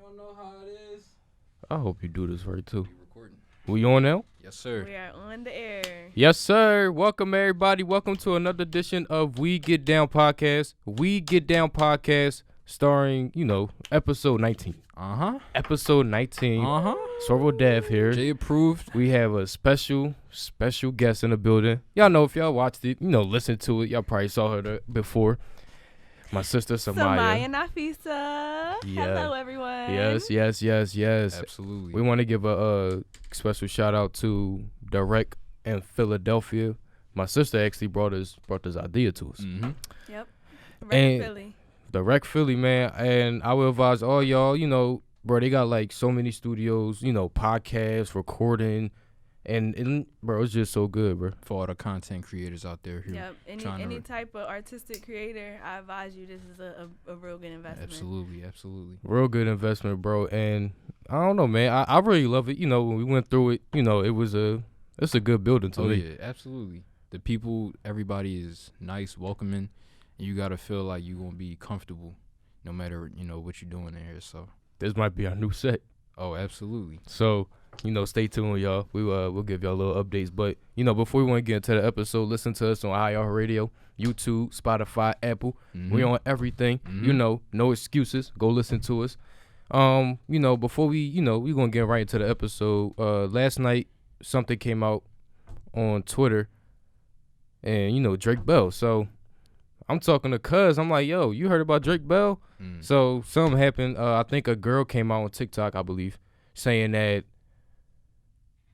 don't know how it is. I hope you do this right too. You recording? We on now? Yes, sir. We are on the air. Yes, sir. Welcome everybody. Welcome to another edition of We Get Down Podcast. We Get Down Podcast, starring episode 19. Episode 19. Sorrel Dev here. Jay approved. We have a special guest in the building. Y'all know if y'all watched it, listened to it. Y'all probably saw her there before. My sister Samaya. Nafisa. Yeah. Hello, everyone. Yes. Absolutely. We want to give a special shout out to Direct in Philadelphia. My sister actually brought this idea to us. Mm-hmm. Yep. And- Philly. Direct Philly, man, and I will advise all y'all, bro, they got like so many studios, podcasts, recording, and bro, it's just so good, bro. For all the content creators out there who Yep. Any type of artistic creator, I advise you this is a real good investment. Absolutely. Real good investment, bro. And I don't know, man, I really love it. When we went through it, it's a good building to me. Yeah, absolutely. The people, everybody is nice, welcoming, and you gotta feel like you're gonna be comfortable, no matter what you're doing in here. So This might be our new set. oh, absolutely. So, stay tuned, y'all. We'll give y'all little updates. But, before we want to get into the episode, listen to us on IR Radio, YouTube, Spotify, Apple. Mm-hmm. We on everything. No excuses. Go listen to us. Before we going to get right into the episode. Last night, something came out on Twitter and, Drake Bell. So, I'm talking to Cuz. I'm like, yo, you heard about Drake Bell? So, something happened. I think a girl came out on TikTok, I believe, saying that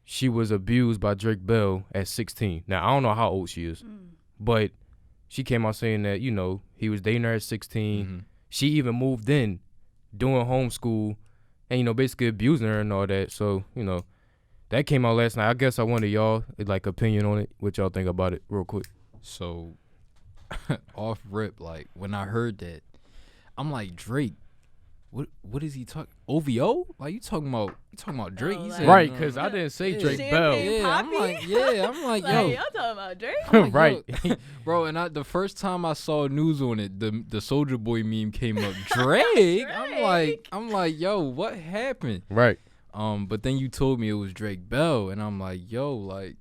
she was abused by Drake Bell at 16. Now, I don't know how old she is, but she came out saying that, he was dating her at 16. Mm-hmm. She even moved in doing homeschool and, basically abusing her and all that. So, that came out last night. I guess I wanted y'all, opinion on it. What y'all think about it real quick? So off rip, like when I heard that, I'm like, Drake, what is he talking? OVO? Like you talking about Drake? Oh, He like- said, Right, no, because no. I didn't say Yeah. Drake Champagne Bell. I'm like, Like, yo, y'all talking about Drake? I'm like, Right. yo. Bro. And the first time I saw news on it, the Soldier Boy meme came up. Drake. I'm like, yo, what happened? Right. But then you told me it was Drake Bell, and I'm like, yo, like,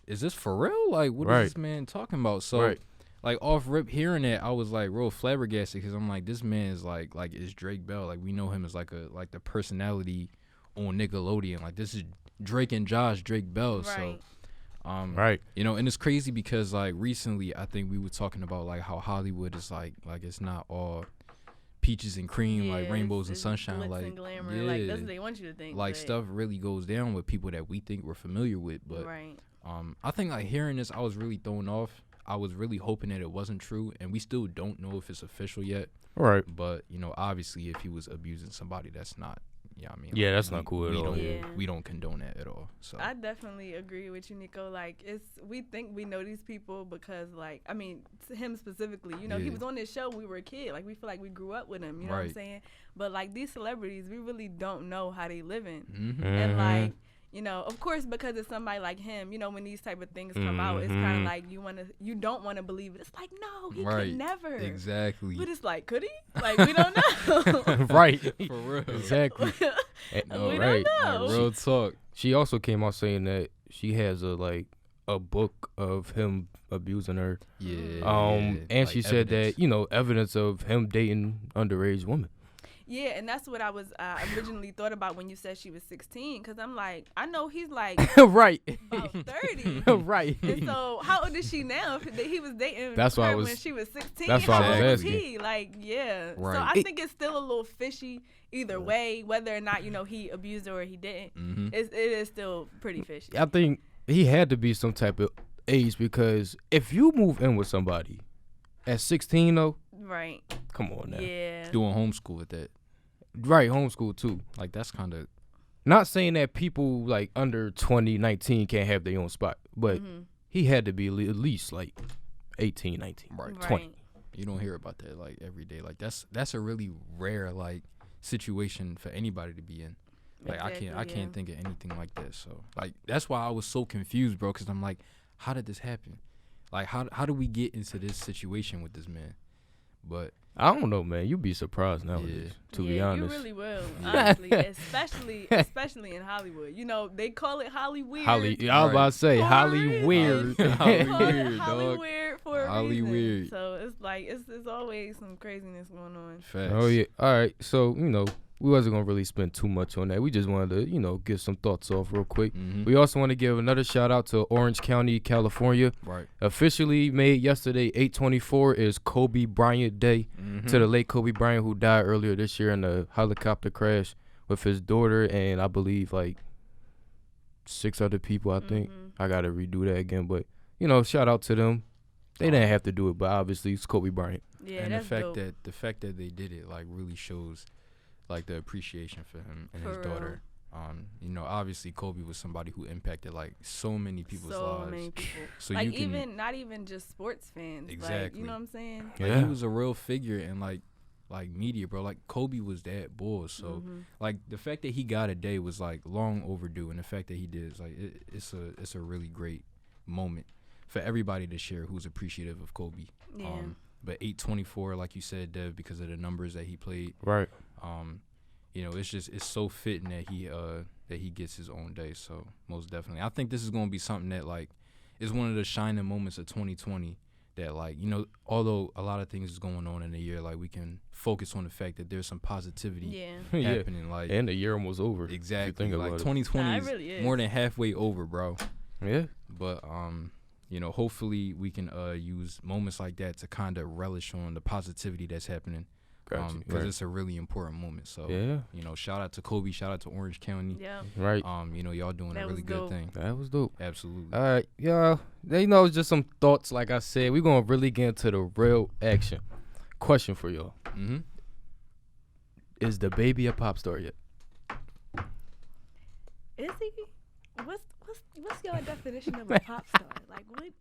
is this for real? Like, what Right. is this man talking about? So, Right. like, off rip hearing that, I was like real flabbergasted because I'm like, this man is like is Drake Bell. Like, we know him as like the personality on Nickelodeon. Like, this is Drake and Josh, Drake Bell. Right. So, Right. and it's crazy because like recently, I think we were talking about like how Hollywood is like it's not all peaches and cream, like Yeah, rainbows and it's sunshine, glitz like and glamour. yeah, Like that's what they want you to think. like but- stuff really goes down with people that we think we're familiar with. But Right. I think like hearing this, I was really thrown off. I was really hoping that it wasn't true, and we still don't know if it's official yet. Right. But obviously, if he was abusing somebody, that's not. Yeah, I mean. Yeah, that's not cool at we all. Don't, Yeah. We don't condone that at all. So. I definitely agree with you, Nico. Like, we think we know these people because, like, I mean, to him specifically, he Yeah. was on this show when we were a kid. Like, we feel like we grew up with him, you know what I'm Right. saying? But, like, these celebrities, we really don't know how they living. Mm-hmm. And, like, of course, because it's somebody like him, when these type of things come out, it's kind of like you don't want to believe it. It's like, no, he Right. could never. Exactly. But it's like, could he? Like, we don't know. Right. For real. Exactly. No, we right. don't know. Like, real talk. She also came out saying that she has a book of him abusing her. Yeah. And like she said evidence. that, evidence of him dating underage women. Yeah, and that's what I was originally thought about when you said she was 16, because I'm like, I know he's like Right. about 30. Right. And so how old is she now? If he was dating That's why I her was- when she was 16. that's why I how was old asking. he? Like, yeah. So Right. I think it's still a little fishy either way, whether or not, he abused her or he didn't. Mhm. It is still pretty fishy. I think he had to be some type of age because if you move in with somebody at 16, though, Right. come on now. Yeah. Doing homeschool with that. Right, homeschool too. Like, that's kind of. Not saying that people like under 20, 19 can't have their own spot, but he had to be at least like 18, 19. Right. 20. You don't hear about that like every day. Like that's a really rare like situation for anybody to be in. Like I Exactly, can't think of anything like that. So like that's why I was so confused, bro. Because I'm like, how did this happen? Like how do we get into this situation with this man? But I don't know, man. You'd be surprised nowadays, to be honest. You really will, Yeah. honestly, especially in Hollywood. You know, they call it Hollyweird. I was about to say For a Holly reason. weird. They call it Hollyweird, dog. Hollyweird for a reason. Hollyweird. So it's like it's always some craziness going on. facts. Oh yeah. All right. So we wasn't gonna really spend too much on that. We just wanted to get some thoughts off real quick. Mhm. We also want to give another shout out to Orange County, California. Right. Officially made yesterday, 8/24 is Kobe Bryant Day. Mhm. To the late Kobe Bryant, who died earlier this year in a helicopter crash with his daughter and I believe like 6 other people. I think I gotta redo that again, but shout out to them. They didn't have to do it, but obviously it's Kobe Bryant. Yeah, and that's dope. the fact that they did it like really shows like the appreciation for him and For his real. daughter. Obviously Kobe was somebody who impacted like so many people's So lives. many people. So Like you can even not even just sports fans. Like, Exactly. you know what I'm saying? like, Yeah. he was a real figure in like media, bro. Like Kobe was that bull. So like the fact that he got a day was like long overdue, and the fact that he did is like it's a really great moment for everybody to share who's appreciative of Kobe. Yeah. But 8/24, like you said, Dev, because of the numbers that he played. Right. It's so fitting that he gets his own day. So most definitely, I think this is gonna be something that like is one of the shining moments of 2020. That like although a lot of things is going on in the year, like we can focus on the fact that there's some positivity Yeah. Yeah. happening. Like And the year almost over. if you exactly, think like about it. 2020 Nah, it is really is. more than halfway over, bro. Yeah. But hopefully we can use moments like that to kind of relish on the positivity that's happening. Gotcha. Because Right. it's a really important moment. So Yeah. shout out to Kobe, shout out to Orange County. Yeah. Right. Y'all doing That a was really good dope. thing. That was dope. Absolutely. All right, y'all. It's just some thoughts. Like I said, we're gonna really get into the real action. Question for y'all: Mm-hmm. Is the baby a pop star yet? Is he? What's your definition of a pop star? Like what?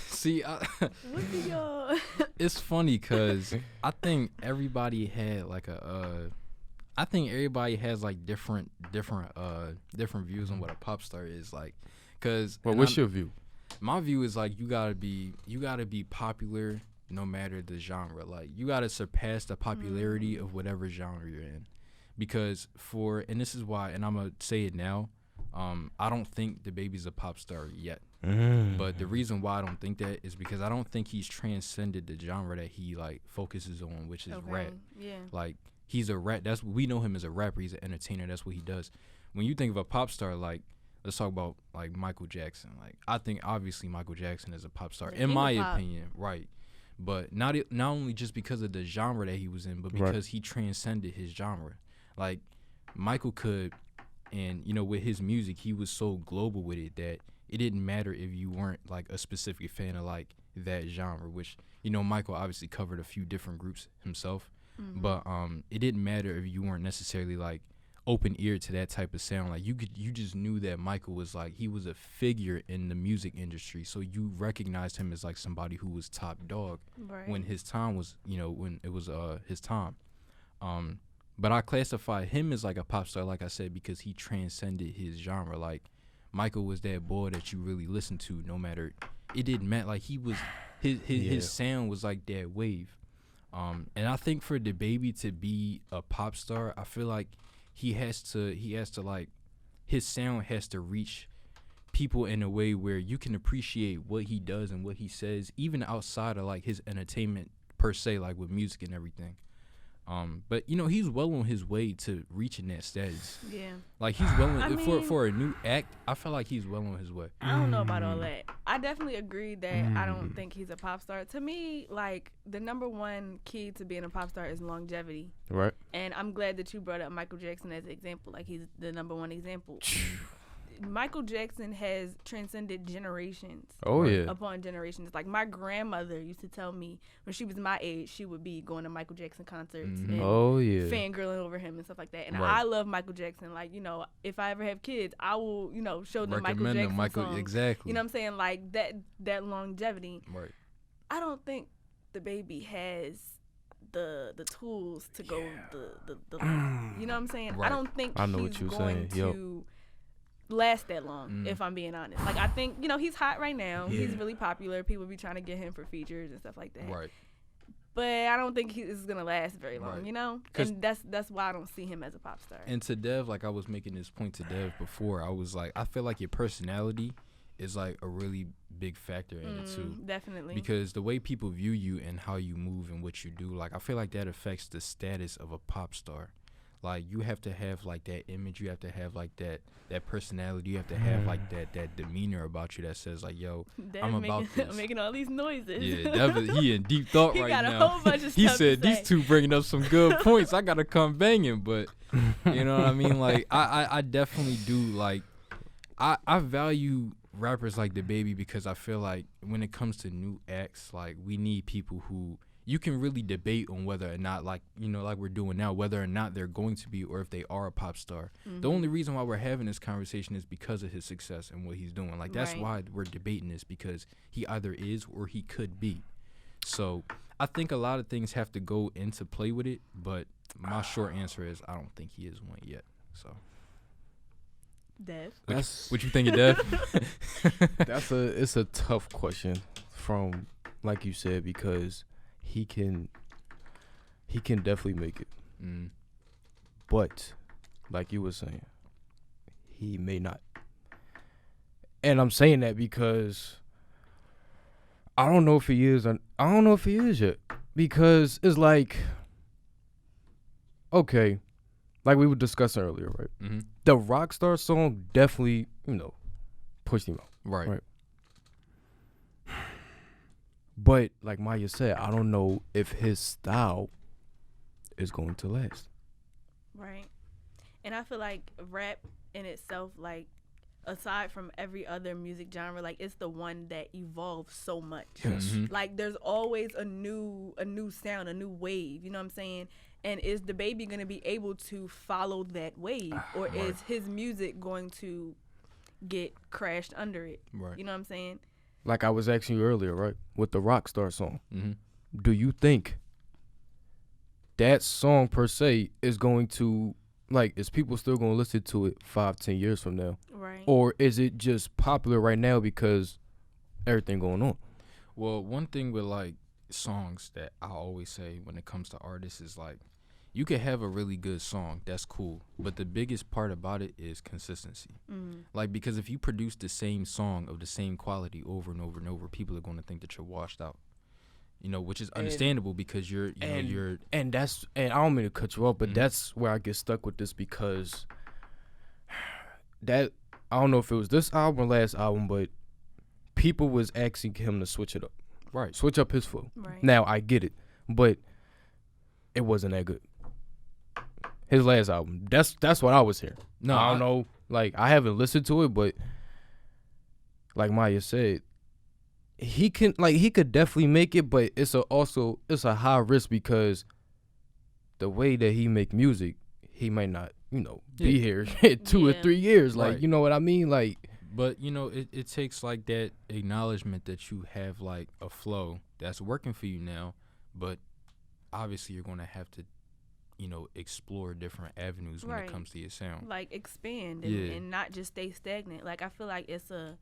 See, What's your? it's funny because I think everybody had like I think everybody has like different views on what a pop star is like. Cause Well, what's your view? my view is like you gotta be popular no matter the genre. Like you gotta surpass the popularity of whatever genre you're in. Because and this is why, and I'm gonna say it now, I don't think the baby's a pop star yet. But the reason why I don't think that is because I don't think he's transcended the genre that he like focuses on, which is rap. Yeah. Like he's a rap. We know him as a rapper. He's an entertainer. That's what he does. When you think of a pop star, like let's talk about like Michael Jackson. Like I think obviously Michael Jackson is a pop star The in king my of pop. opinion, right? But not only just because of the genre that he was in, but Right. because he transcended his genre. Like Michael could, and with his music, he was so global with it that it didn't matter if you weren't like a specific fan of like that genre, which Michael obviously covered a few different groups himself, but it didn't matter if you weren't necessarily like open ear to that type of sound. Like you just knew that Michael was like he was a figure in the music industry, so you recognized him as like somebody who was top dog Right. when his time was when it was his time. But I classify him as like a pop star, like I said, because he transcended his genre. Like Michael was that boy that you really listened to, no matter it didn't matter. Like he was his sound was like that wave. And I think for the baby to be a pop star, I feel like he has to like his sound has to reach people in a way where you can appreciate what he does and what he says, even outside of like his entertainment per se, like with music and everything. But he's well on his way to reaching that status. Yeah. Like he's well I on, mean- for a new act. I feel like he's well on his way. I don't know about all that. I definitely agree that I don't think he's a pop star. To me, like the number one key to being a pop star is longevity. Right. And I'm glad that you brought up Michael Jackson as an example. Like he's the number one example. Michael Jackson has transcended generations. Oh yeah. Upon generations. Like my grandmother used to tell me when she was my age, she would be going to Michael Jackson concerts and Oh yeah. fangirling over him and stuff like that. And Right. I love Michael Jackson. Like, if I ever have kids, I will, show them Michael Recommend Jackson them, songs. Exactly. You know what I'm saying? Like that longevity. Right. I don't think the baby has the tools to go the you know what I'm saying? Right. I don't think I know he's what you're going saying. Yo. to last that long, if I'm being honest. Like I think, he's hot right now. He's really popular. People be trying to get him for features and stuff like that. Right. but I don't think this is gonna last very long. Right. You know, and that's why I don't see him as a pop star. And to Dev, like I was making this point to Dev before, I was like, I feel like your personality is like a really big factor in it too. Definitely. Because the way people view you and how you move and what you do, like I feel like that affects the status of a pop star. Like you have to have like that image, you have to have like that personality, you have to have like that demeanor about you that says like, yo, I'm about this. I'm making all these noises. Yeah, definitely. He in deep thought he right got now. A whole bunch of He stuff said to these say. two bringing up some good points. I gotta come banging, but you know what I mean. Like I definitely do. Like I value rappers like DaBaby because I feel like when it comes to new acts, like we need people who you can really debate on whether or not, like, you know, like we're doing now, whether or not they're going to be or if they are a pop star. The only reason why we're having this conversation is because of his success and what he's doing. Like, that's why we're debating this, because he either is or he could be. So I think a lot of things have to go into play with it, but my short answer is I don't think he is one yet. So. Dev. What you think of Dev? It's a tough question from, like you said, because he can definitely make it. But like you were saying, he may not. And I'm saying that because I don't know if he is, I don't know if he is yet. Because it's like, okay, like we were discussing earlier, right? The Rockstar song definitely, pushed him out. Right. But like Maya said, I don't know if his style is going to last. Right. And I feel like rap in itself, like, aside from every other music genre, like, it's the one that evolves so much. Yes. Like, there's always a new sound, a new wave, you know what I'm saying? And is DaBaby going to be able to follow that wave, or is his music going to get crashed under it? Right. You know what I'm saying? Like I was asking you earlier, right? With the Rockstar song. Do you think that song per se is going to, like, is people still going to listen to it 5-10 years from now? Right. Or is it just popular right now because everything going on? Well, one thing with, like, songs that I always say when it comes to artists is, like, you could have a really good song, that's cool, but the biggest part about it is consistency. Like, because if you produce the same song of the same quality over and over and over, people are going to think that you're washed out. You know, which is understandable because you're and I don't mean to cut you off, but that's where I get stuck with this, because that, I don't know if it was this album or last album, but people was asking him to switch it up. Right. Switch up his flow. Right. Now I get it, but it wasn't that good. His last album. That's what I was hearing. No, I don't know. Like, I haven't listened to it, but like Maya said, he could definitely make it, but it's a high risk, because the way that he make music, he might not, be here in 2 or 3 years. Like, Right. you know what I mean? Like, but it takes like that acknowledgement that you have like a flow that's working for you now, but obviously you're going to have to explore different avenues when it comes to your sound. Like, expand and not just stay stagnant. Like, I feel like it's a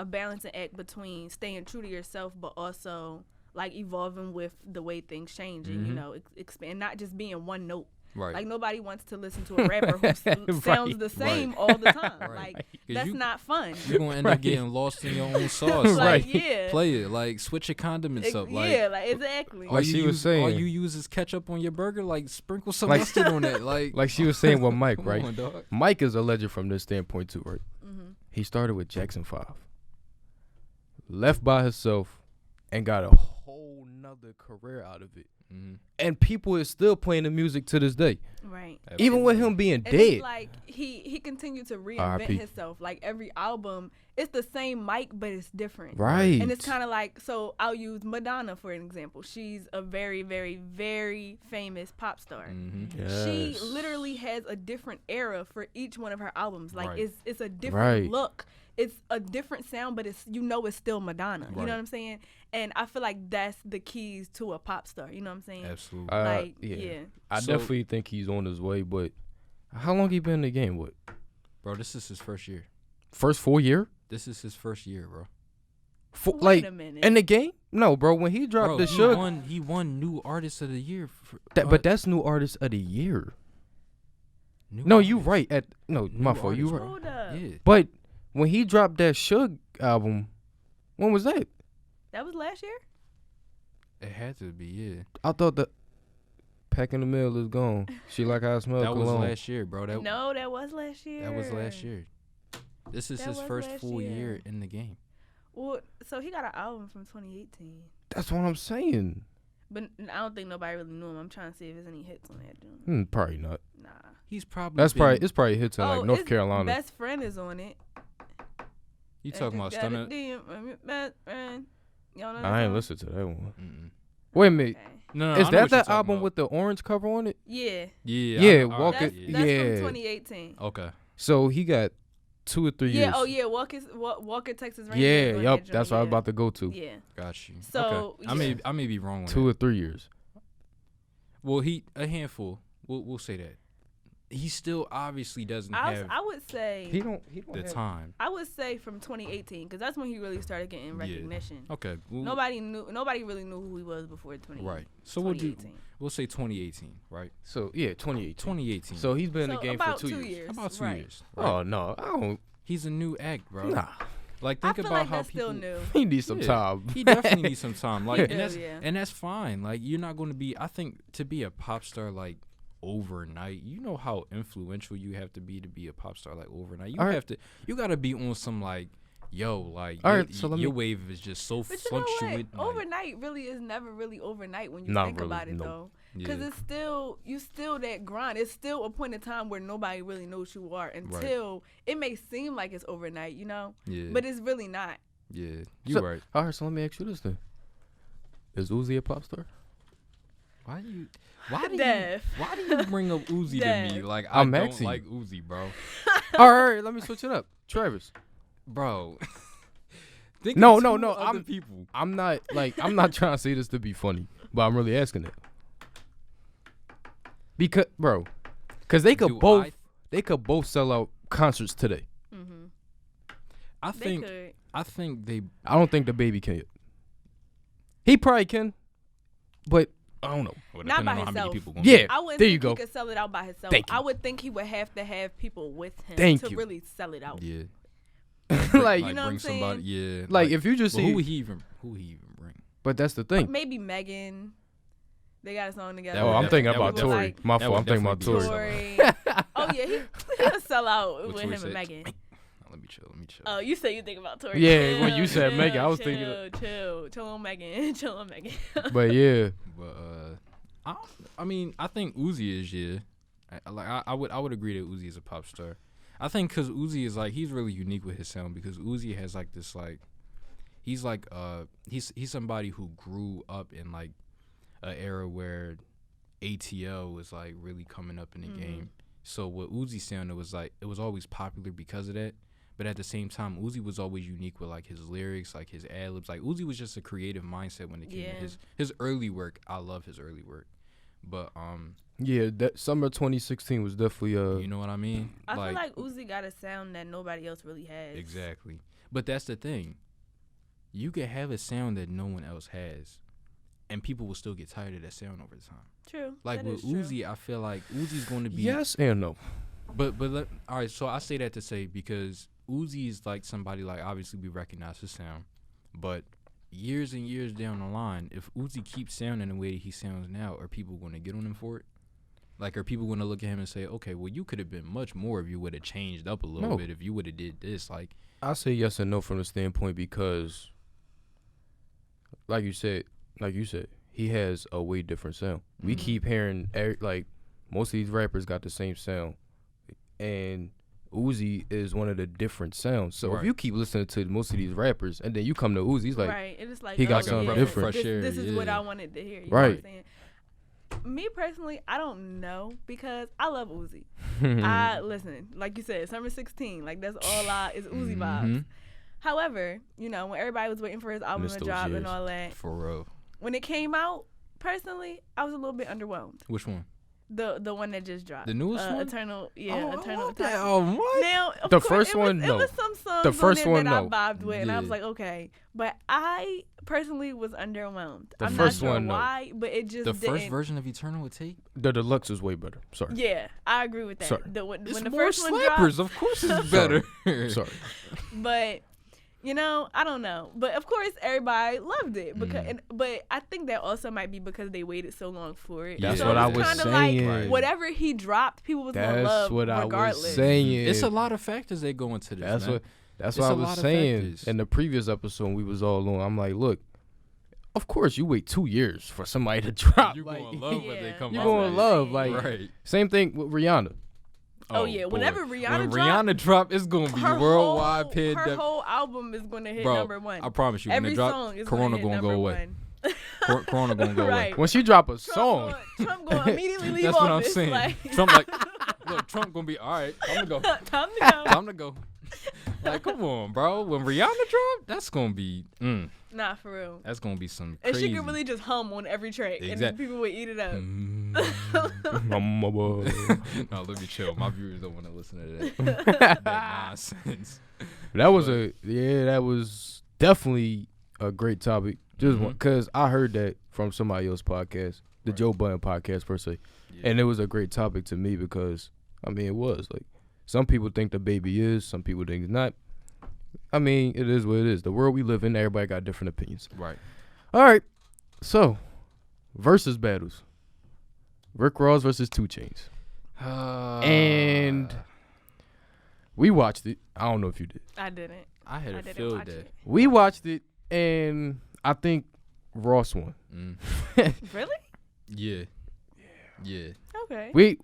balancing act between staying true to yourself, but also like evolving with the way things change and expand, not just being one note. Right. Like, nobody wants to listen to a rapper who sounds the same all the time. Like, that's not fun. You're gonna end up getting lost in your own sauce. Like, yeah. Play it. Like, switch your condiments up. Like, yeah, like, exactly. Like she was saying, all you use is ketchup on your burger. Like, sprinkle some mustard on it. Like she was saying with Mike, come right? on, dog. Mike is a legend from this standpoint too, right? He started with Jackson 5, left by himself, and got a whole nother career out of it. And people is still playing the music to this day. Right. Even with him being And dead. it's like he continued to reinvent R.I.P. himself. Like, every album, it's the same mic, but it's different. Right. And it's kind of like, so I'll use Madonna for an example. She's a very, very, very famous pop star. She Yes. literally has a different era for each one of her albums. Like, Right. it's a different Right. look. It's a different sound, but it's it's still Madonna. You know Right. what I'm saying? And I feel like that's the keys to a pop star. You know what I'm saying? Absolutely. Like, yeah. yeah. I So- definitely think he's on his way, but how long he been in the game? What? Bro, this is his first year. First 4 year? This is his first year, bro. Wait a minute. in the game? No, bro. When he dropped the Suge, he won New Artist of the Year. But that's New Artist of the Year. You right. My fault. You right. Hold up. Yeah. But when he dropped that Suge album, when was that? That was last year? It had to be, yeah. I thought the Pack in the Mail is gone. She like how I smell That cologne. was last year, bro. No, that was last year. That was last year. This is his first full year in the game. Well, so he got an album from 2018. That's what I'm saying. But I don't think nobody really knew him. I'm trying to see if there's any hits on that joint. Probably not. Nah. He's probably It's probably hits in like North Carolina. Best Friend is on it. You talking about Stunner? I ain't listened to that one. Mm-mm. Wait a minute. Okay. No, is that album with the orange cover on it? Yeah. Yeah. Walk It. That's from 2018. Okay. So he got 2 or 3 years. Yeah. Oh yeah. Walker, Texas Rangers. Yeah. Yup. That's what I was about to go to. Yeah. Got you. So okay. I may be wrong on 2 or 3 years. Well, a handful. We'll say that. He still obviously doesn't have. I would say he don't the time. I would say from 2018 because that's when he really started getting recognition. Yeah. Okay. Nobody really knew who he was before 2018. Right. So we'll say 2018. Right. So yeah, 2018. 2018. So he's been in the game for 2 years. About 2 years. Right. Oh no, I don't. He's a new act, bro. Nah. Like think about like how that's people. Still new. He needs some time. He definitely needs some time. Like and that's fine. Like you're not going to be. I think to be a pop star like overnight, you know how influential you have to be a pop star like overnight. You gotta be on some like, like your wave is just so fluctuating. Like, overnight really is never really overnight when you think about it though. Because it's still that grind. It's still a point in time where nobody really knows who you are until it may seem like it's overnight, you know? Yeah. But it's really not. Yeah, you're right. All right, so let me ask you this then. Is Uzi a pop star? Why do you bring up Uzi to me? Like I don't like Uzi, bro. All right, let me switch it up. Travis, bro. No. I'm not trying to say this to be funny, but I'm really asking it. Because they could both sell out concerts today. Mm-hmm. I don't think the baby can. He probably can, but I don't know. Well, not by himself. I wouldn't there think you go. He could sell it out by himself. I would think he would have to have people with him to really sell it out. Yeah. like you know bring what I'm somebody. saying? Yeah. Like if you just see who would he even bring? But that's the thing. Maybe Megan. They got a song together. I'm thinking about Tory. My fault. I'm thinking about Tory. Oh yeah, he'll sell out with him and Megan. Let me chill. Oh, you say you think about Tory. Yeah, when you said Megan, I was thinking. Chill on Megan. Chill on Megan. But yeah. But I think Uzi is I would agree that Uzi is a pop star. I think because Uzi is like he's really unique with his sound because Uzi has like this like he's somebody who grew up in like an era where ATL was like really coming up in the game. So what Uzi sounded was like it was always popular because of that. But at the same time, Uzi was always unique with like his lyrics, like his ad libs. Like Uzi was just a creative mindset when it came to his early work. I love his early work, but yeah, that summer 2016 was definitely you know what I mean. I feel like Uzi got a sound that nobody else really has. Exactly, but that's the thing. You can have a sound that no one else has, and people will still get tired of that sound over time. True. Like with Uzi, I feel like Uzi's going to be yes and no. But all right. So I say that to say because Uzi is like somebody like obviously we recognize his sound, but years and years down the line, if Uzi keeps sounding the way that he sounds now, are people going to get on him for it? Like, are people going to look at him and say, okay, well, you could have been much more if you would have changed up a little bit, if you would have did this? Like, I say yes and no from the standpoint because, like you said, he has a way different sound. We keep hearing like most of these rappers got the same sound, and Uzi is one of the different sounds. So if you keep listening to most of these rappers and then you come to Uzi, he's like, right, it's like he got something different. This is what I wanted to hear. You right. know what I'm saying? Me personally, I don't know because I love Uzi. I listen, like you said, summer 16, like that's all is Uzi vibes. However, you know, when everybody was waiting for his album to drop and all that, for real, when it came out, personally, I was a little bit underwhelmed. Which one? The one that just dropped. The newest one? Eternal. Yeah, Oh, Eternal. what? Now, of The course, first one, it no. was some songs The first on there one, that no. I vibed with, and I was Yeah. like, okay. But I personally was underwhelmed. The I'm first not sure one, no. why, but it just The didn't. first version of Eternal with Tape? The deluxe is way better. Sorry. Yeah, I agree with that. Sorry. When It's the more first one slappers. dropped, Of course it's better. Sorry. but I don't know. But of course, everybody loved it but I think that also might be because they waited so long for it. That's so what I it's was kinda saying. Like whatever he dropped, people was gonna That's love what I regardless. was saying. It's a lot of factors that go into this, man. That's It's what I a was lot of saying factors. in the previous episode. We was all on. I'm like, look, of course you wait 2 years for somebody to drop. You're like, going to love what they Yeah. come You're out going with. to love. Like, Right. same thing with Rihanna. Oh, yeah, boy. whenever Rihanna when drop, Rihanna drop, it's gonna be her worldwide her pandemic. whole album is gonna hit Bro, number one. I promise you, when Every it drop, song is Corona gonna hit go number away. one. Corona gonna go away. Right. When she drop a song, Trump gonna immediately leave That's what I'm office. saying. Like, Trump like, look, Trump gonna be all right. I'm gonna go. time to go. Time to go. Like, come on, bro. When Rihanna drop, that's gonna be. Nah, for real. That's gonna be some And crazy. she could really just hum on every track, and Exact- people would eat it up. No, let me chill. My viewers don't want to listen to that nonsense. that was definitely a great topic. Just because I heard that from somebody else's podcast, the Joe Budden podcast per se, and it was a great topic to me because I mean it was like some people think the baby is, some people think it's not. I mean it is what it is. The world we live in, everybody got different opinions. Right. All right, so versus battles, Rick Ross versus 2 Chainz, and we watched it. I don't know if you did. I didn't. I had a didn't feel watch that. it. We watched it, and I think Ross won. Really? Yeah. Yeah. Okay.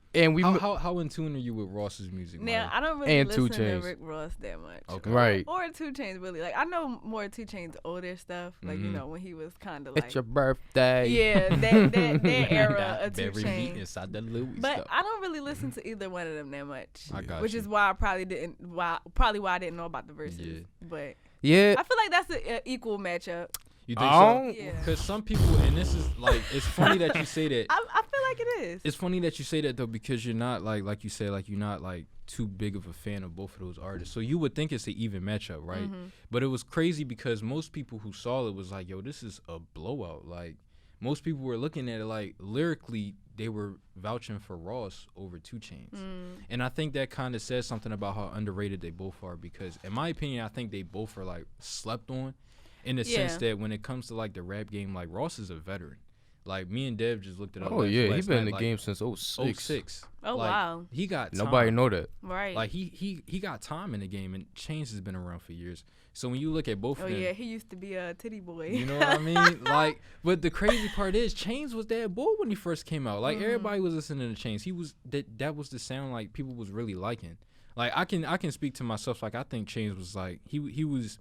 How in tune are you with Ross's music? Now Mike? I don't really And 2 listen to Chainz. Rick Ross that much. Okay. Right. Or 2 Chainz really. Like I know more 2 Chainz older stuff. Like when he was kind of like. It's your birthday. Yeah, that era of 2 Berry meat Chainz. inside the Louis But stuff. I don't really listen to either one of them that much. I got which you. is why I probably didn't. Why I didn't know about the verses. Yeah. But Yeah. I feel like that's an equal matchup. You think Oh. so? Yeah. Because some people, and this is like, it's funny that you say that. I feel like it is. It's funny that you say that though, because you're not like you said, like you're not like too big of a fan of both of those artists. So you would think it's an even matchup, right? But it was crazy because most people who saw it was like, yo, this is a blowout. Like most people were looking at it like lyrically, they were vouching for Ross over 2 Chainz. And I think that kind of says something about how underrated they both are because in my opinion, I think they both are like slept on in the sense that when it comes to like the rap game, like Ross is a veteran. Like me and Dev just looked it up. Oh yeah, he's last been in night, the like, game since 06. 06. Oh Like, wow. He got time. Nobody know that. Right. Like he got time in the game, and Chainz has been around for years. So when you look at both Oh of them, yeah, he used to be a titty boy. you know what I mean? Like, but the crazy part is Chainz was that bull when he first came out. Like everybody was listening to Chainz. He was that was the sound like people was really liking. Like I can speak to myself. Like I think Chainz was like he was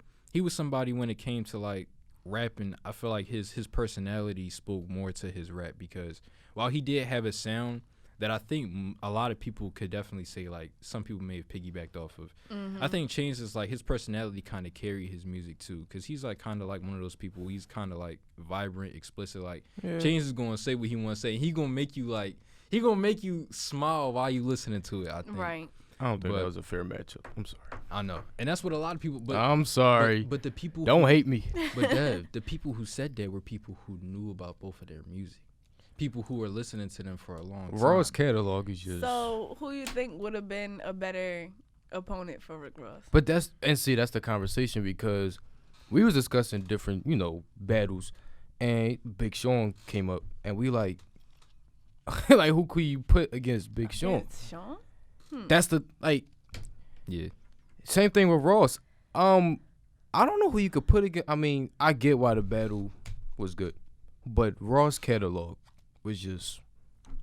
somebody when it came to like rapping. I feel like his personality spoke more to his rap because while he did have a sound that I think a lot of people could definitely say like some people may have piggybacked off of. I think Chainz is like his personality kind of carried his music too because he's like kind of like one of those people. He's kind of like vibrant, explicit. Like Chainz is gonna say what he want to say. He gonna make you smile while you listening to it. I think. Right. I don't think that was a fair matchup. I'm sorry. I know, and that's what a lot of people. But I'm sorry. But the people Don't hate me. But Dev, the people who said that were people who knew about both of their music. People who were listening to them for a long time. Raw's catalog is just. So who you think would have been a better opponent for Rick Ross? But that's the conversation because we was discussing different, battles, and Big Sean came up, and we like who could you put against Big Sean? Against Sean? That's the Yeah. Same thing with Ross. I don't know who you could put against. I mean, I get why the battle was good, but Ross' catalog was just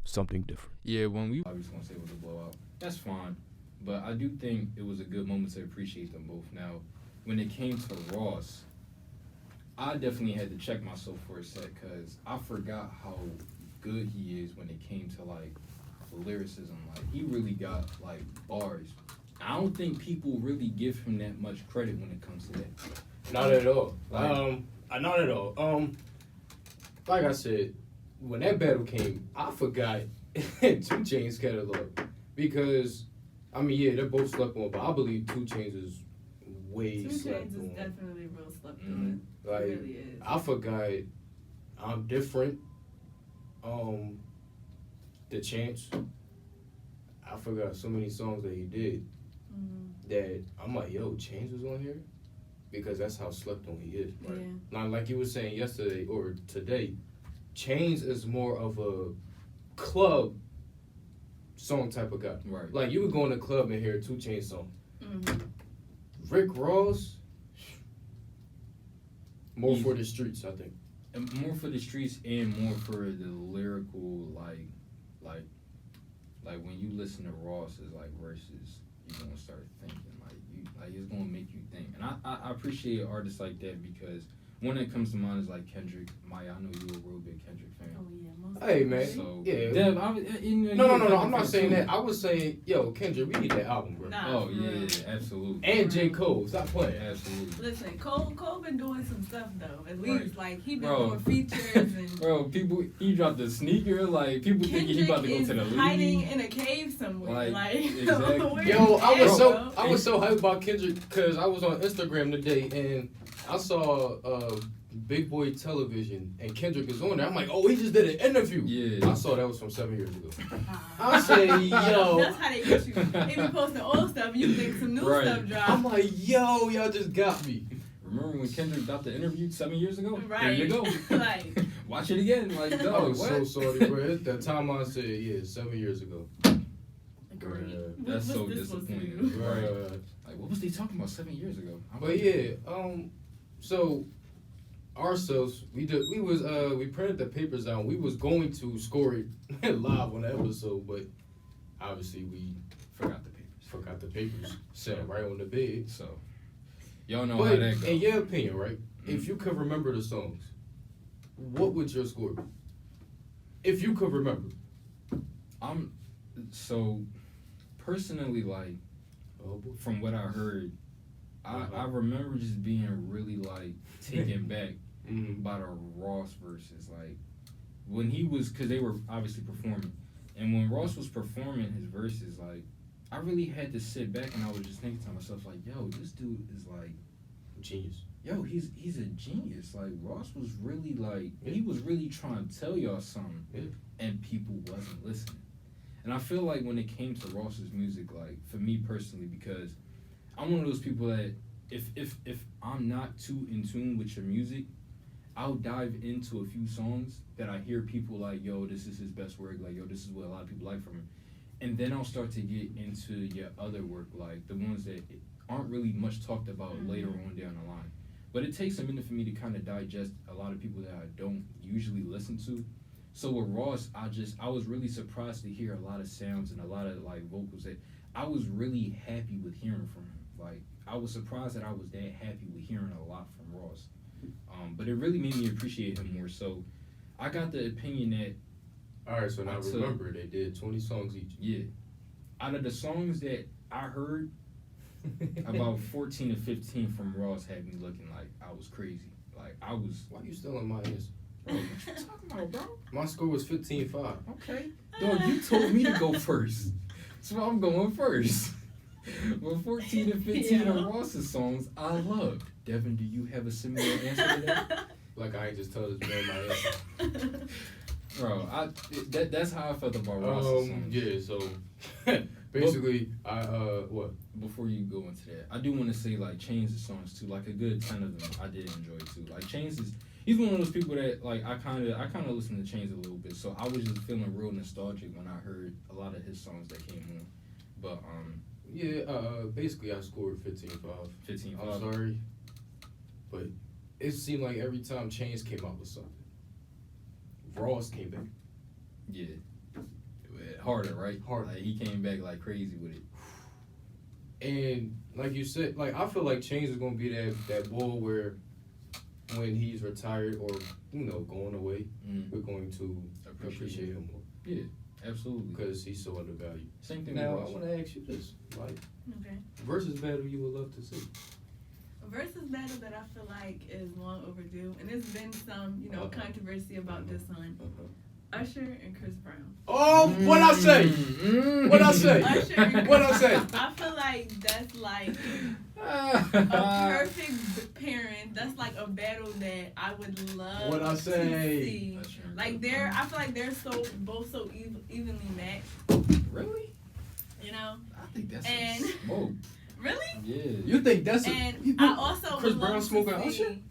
something different. Yeah, when I was gonna say it was a blowout. That's fine, but I do think it was a good moment to appreciate them both. Now, when it came to Ross, I definitely had to check myself for a sec because I forgot how good he is when it came to like lyricism. Like he really got like bars. I don't think people really give him that much credit when it comes to that. Not at all. Like, Not at all. Like I said, when that battle came, I forgot Two Chainz catalog, because I mean, yeah, they're both slept on, but I believe 2 Chainz is way 2 slept Chainz is on. definitely real slept on. Like, it really is. I forgot I'm Different. The Chance. I forgot so many songs that he did that I'm like, yo, Chainz was on here, because that's how slept on he is. Right? Yeah. Now, like you were saying yesterday or today, Chainz is more of a club song type of guy. Right. Like, you would go in a club and hear a 2 Chainz song. Mm-hmm. Rick Ross, more for the streets, I think. And more for the streets and more for the lyrical, like when you listen to Ross's like verses, you're gonna start thinking like it's gonna make you think. And I appreciate artists like that, because one that comes to mind is like Kendrick. Maya, I know you're a real big Kendrick fan. Oh yeah, most Hey, man. So, Yeah. Dev, No. I'm not saying that. I was saying, yo, Kendrick, we need that album, bro. Nah, Oh yeah, absolutely. And J. Cole, stop playing. Absolutely. Listen, Cole been doing some stuff though. At least like he been Bro. doing features and. Bro, he dropped the sneaker. Like, people thinking he about to go to the league. Hiding in a cave somewhere. Like exactly. where Yo, is I that, was bro? so hyped about Kendrick, because I was on Instagram today and I saw Big Boy Television and Kendrick is on there. I'm like, oh, he just did an interview. Yeah. I saw that was from 7 years ago. I say, yo. That's how they get you. They be posting old stuff. You think some new stuff dropped. I'm like, yo, y'all just got me. Remember when Kendrick dropped the interview 7 years ago? Right. There you go. Like, watch it again. Like, I dog, was what? so sorry, bro. That timeline said, yeah, 7 years ago. great. That's What's so this supposed to disappointing. do? Right. Like, what was they talking about 7 years ago? But yeah, so ourselves, we printed the papers out. We was going to score it live on the episode, but obviously we forgot the papers. Sat right on the bed. So, y'all know But how that goes. in your opinion, right? If you could remember the songs, what would your score be? If you could remember. So personally, like, from what I heard, I remember just being really like taken back by the Ross verses. Like, when he was, because they were obviously performing, and when Ross was performing his verses, like, I really had to sit back and I was just thinking to myself, like, yo, this dude is like genius. Yo, he's a genius. Like, Ross was really like, he was really trying to tell y'all something, and people wasn't listening. And I feel like when it came to Ross's music, like, for me personally, because I'm one of those people that if I'm not too in tune with your music, I'll dive into a few songs that I hear people like, yo, this is his best work, like, yo, this is what a lot of people like from him. And then I'll start to get into your other work, like the ones that aren't really much talked about later on down the line. But it takes a minute for me to kind of digest a lot of people that I don't usually listen to. So with Ross, I was really surprised to hear a lot of sounds and a lot of like vocals that I was really happy with hearing from him. Like, I was surprised that I was that happy with hearing a lot from Ross. But it really made me appreciate him more. So I got the opinion that. All right, so now remember, they did 20 songs each. Yeah. Out of the songs that I heard, about 14 to 15 from Ross had me looking like I was crazy. Like, I was. Why you still in my answer? Bro, what you talking about, bro? My score was 15-5. Okay. Dog, you told me to go first. So I'm going first. But 14 to 15 of Ross's songs I loved. Devin, do you have a similar answer to that? Like, I ain't just told this man my answer. Bro, that's how I felt about Ross's songs. Yeah, so basically, what? Before you go into that, I do want to say, like, Chainz' songs too. Like, a good 10 of them I did enjoy too. Like, he's one of those people that, like, I kind of listen to Chainz a little bit. So I was just feeling real nostalgic when I heard a lot of his songs that came on. But basically I scored 15-5. 15-5. I'm sorry, but it seemed like every time Chainz came out with something, Ross came back. Yeah. Harder, right? Harder. Like, he came back like crazy with it. And like you said, like, I feel like Chainz is gonna be that boy where when he's retired or, you know, going away, we're going to appreciate him more. Yeah, absolutely. Because he's so undervalued. Same thing Now, with I Ross. want to ask you this, like, Okay. versus battle you would love to see. A versus battle that I feel like is long overdue, and there's been some, controversy about this one. Usher and Chris Brown. Oh, what I say? What I say? Usher and What I say? I feel like that's like a perfect pairing. That's like a battle that I would love What I say? to see. Like I feel like they're both so evenly matched. Really? You know? I think that's And- smoke. Really? Yeah. You think that's And I also Chris would Brown love smoking to Usher? see.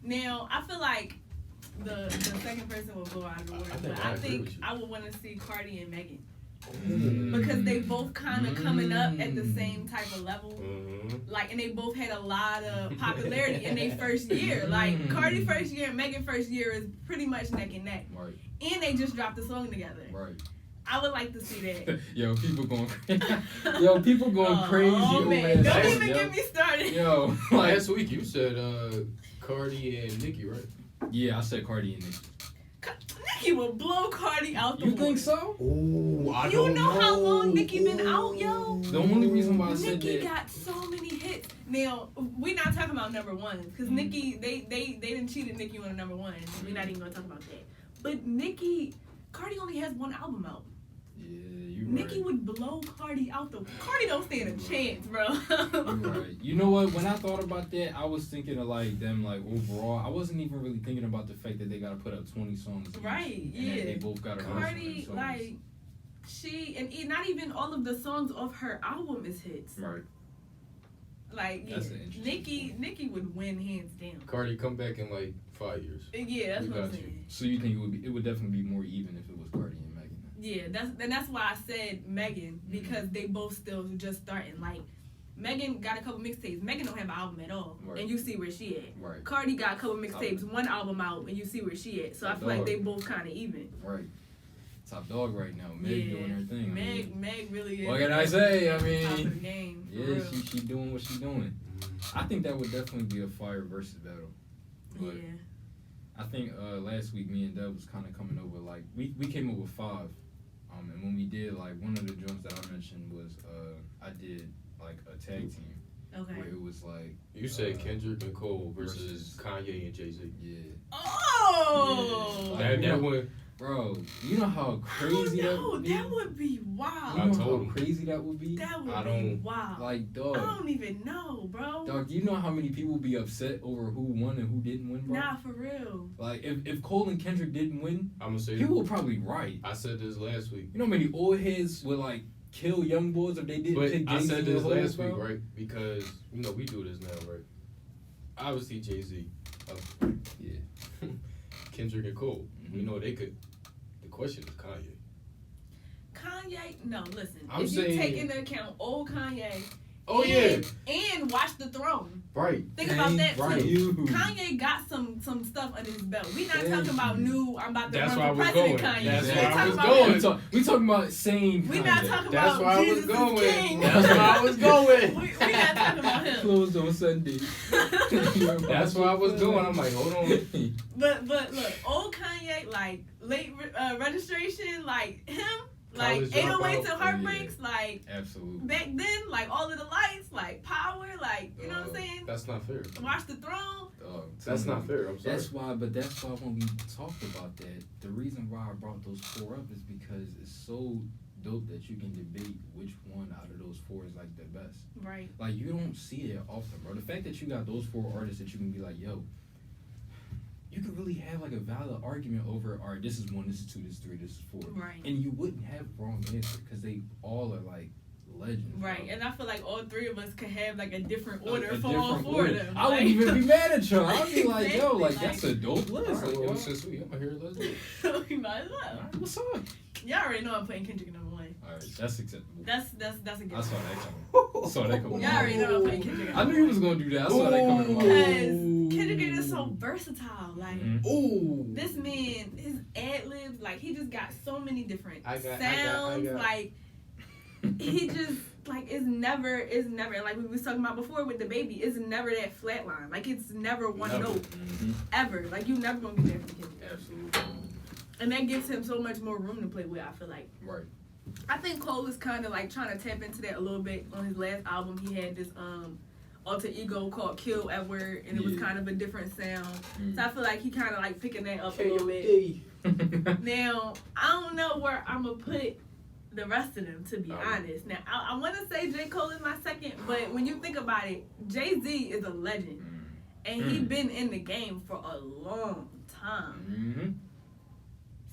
Now I feel like the second person will blow out of the water, but I agree with think you. I would want to see Cardi and Megan Mm. because they both kind of coming up at the same type of level. Mm-hmm. Like, and they both had a lot of popularity in their first year. Like, Cardi first year and Megan first year is pretty much neck and neck. Right. And they just dropped a song together. Right. I would like to see that. Yo, people going crazy. Oh, over man. that Don't song, even yo. get me started. Yo, like, Last week you said Cardi and Nicki, right? yeah, I said Cardi and Nicki. Nicki would blow Cardi out the You water. think so? Oh, I You don't know how long Nicki been out, yo? The only reason why I said Nicki that. got so many hits. Now, we're not talking about number ones because Nicki, they didn't cheated Nicki on a number one. We're not even gonna talk about that. But Cardi only has one album out. Yeah, you Nicki right. would blow Cardi out the. Cardi don't stand a chance, bro. You right. You know what? When I thought about that, I was thinking of like them like overall. I wasn't even really thinking about the fact that they gotta put up 20 songs. each, Right, and yeah. that they both got to Cardi, like, not even all of the songs off her album is hits. Right. Like, yeah, That's an interesting Nicki would win hands down. Cardi come back in like 5 years. Yeah, that's We what I'm got you. saying. So you think it would definitely be more even if it was Cardi and Megan? Yeah, that's why I said Megan because they both still just starting. Like, Megan got a couple mixtapes. Megan don't have an album at all, Right. and you see where she at. Right. Cardi got a couple mixtapes, one album out, and you see where she at. So I feel like they both kind of even. Right. Top dog right now. Meg doing her thing. I mean, Meg really is. what can I say? I top of the mean, game. For yeah, real. she doing what she doing. I think that would definitely be a fire versus battle. But Yeah. I think last week me and Deb was kind of coming over like we came up with 5. And when we did, like, one of the joints that I mentioned was I did like a tag team Okay. where it was like You said Kendrick and Cole versus Kanye and Jay-Z. yeah. Oh. Yeah. That one. Bro, you know how crazy that Oh, would be? that would be wild. You I know told how him. crazy that would be? That would I be don't- wild. Like, I dog. don't even know, bro. Dog, you know how many people be upset over who won and who didn't win, bro? Nah, for real. Like, if Cole and Kendrick didn't win, I'm gonna say people would probably riot. I said this last week. You know how many old heads would, like, kill young boys if they didn't But pick I Jay-Z said and this Cole, last bro? week, right? Because we do this now, right? Obviously Jay-Z, Yeah. Kendrick and Cole. We Mhm. know they could. The question is Kanye. Kanye, no, listen. I'm if you saying- take into account old Kanye Oh yeah, and Watch the Throne, right. think about that Right. too. You. Kanye got some stuff under his belt. We not Thank talking about you. new. I'm about to That's why I run for was president. going. Kanye. That's We why ain't I talking was about going. We talking about sane We Kanye. not talking That's about where I was Jesus is going. King. That's where I was going. we not talking about him. Closed on Sunday. That's where I was going. I'm like, hold on. But look, old Kanye, like late registration, like him, like College 808s and Dropout. heartbreaks, like Absolutely. back then, like all of the lights, like power, like you know what I'm saying? That's not fair. Watch the Throne. Dog, That's tell not me. fair. I'm sorry. That's why when we talked about that, the reason why I brought those 4 up is because it's so dope that you can debate which one out of those 4 is like the best. Right. Like, you don't see it often, bro. The fact that you got those 4 artists that you can be like, yo, you could really have like a valid argument over, all right, this is 1, this is 2, this is 3, this is 4. Right. And you wouldn't have wrong answer because they all are like legends. Right, bro. and I feel like all 3 of us could have like a different A order for all different 4 order. of them. I wouldn't even be mad at y'all. I'd be like, yo, like, Exactly, that's a dope All list. right, Like, well, yo, since we, I'm here. Let's do it. like, we might as well. all right, what's up? Y'all already know I'm putting Kendrick in number 1. All right, that's acceptable. That's a good I saw one. that coming. I saw that coming. Y'all already know I'm putting Kendrick in I number knew he 1. was gonna do that. I saw that coming. a while. Because Kendrick is so versatile. Like Mhm. Ooh. this man, his ad libs, like he just got so many different I got- sounds. Like he just like it's never like we was talking about before with the baby. It's never that flat line. Like it's never one Never. note Mhm. ever. Like you never gonna get there from Kendrick. Absolutely. And that gives him so much more room to play with. I feel like. Right. I think Cole is kind of like trying to tap into that a little bit. On his last album, he had this alter ego called Kill Edward, and it was Yeah. kind of a different sound. Mm. So I feel like he kind of like picking that up a little bit. KOD. Now, I don't know where I'm going to put the rest of them, to be honest. Now, I want to say J. Cole is my second, but when you think about it, Jay-Z is a legend. And he been in the game for a long time.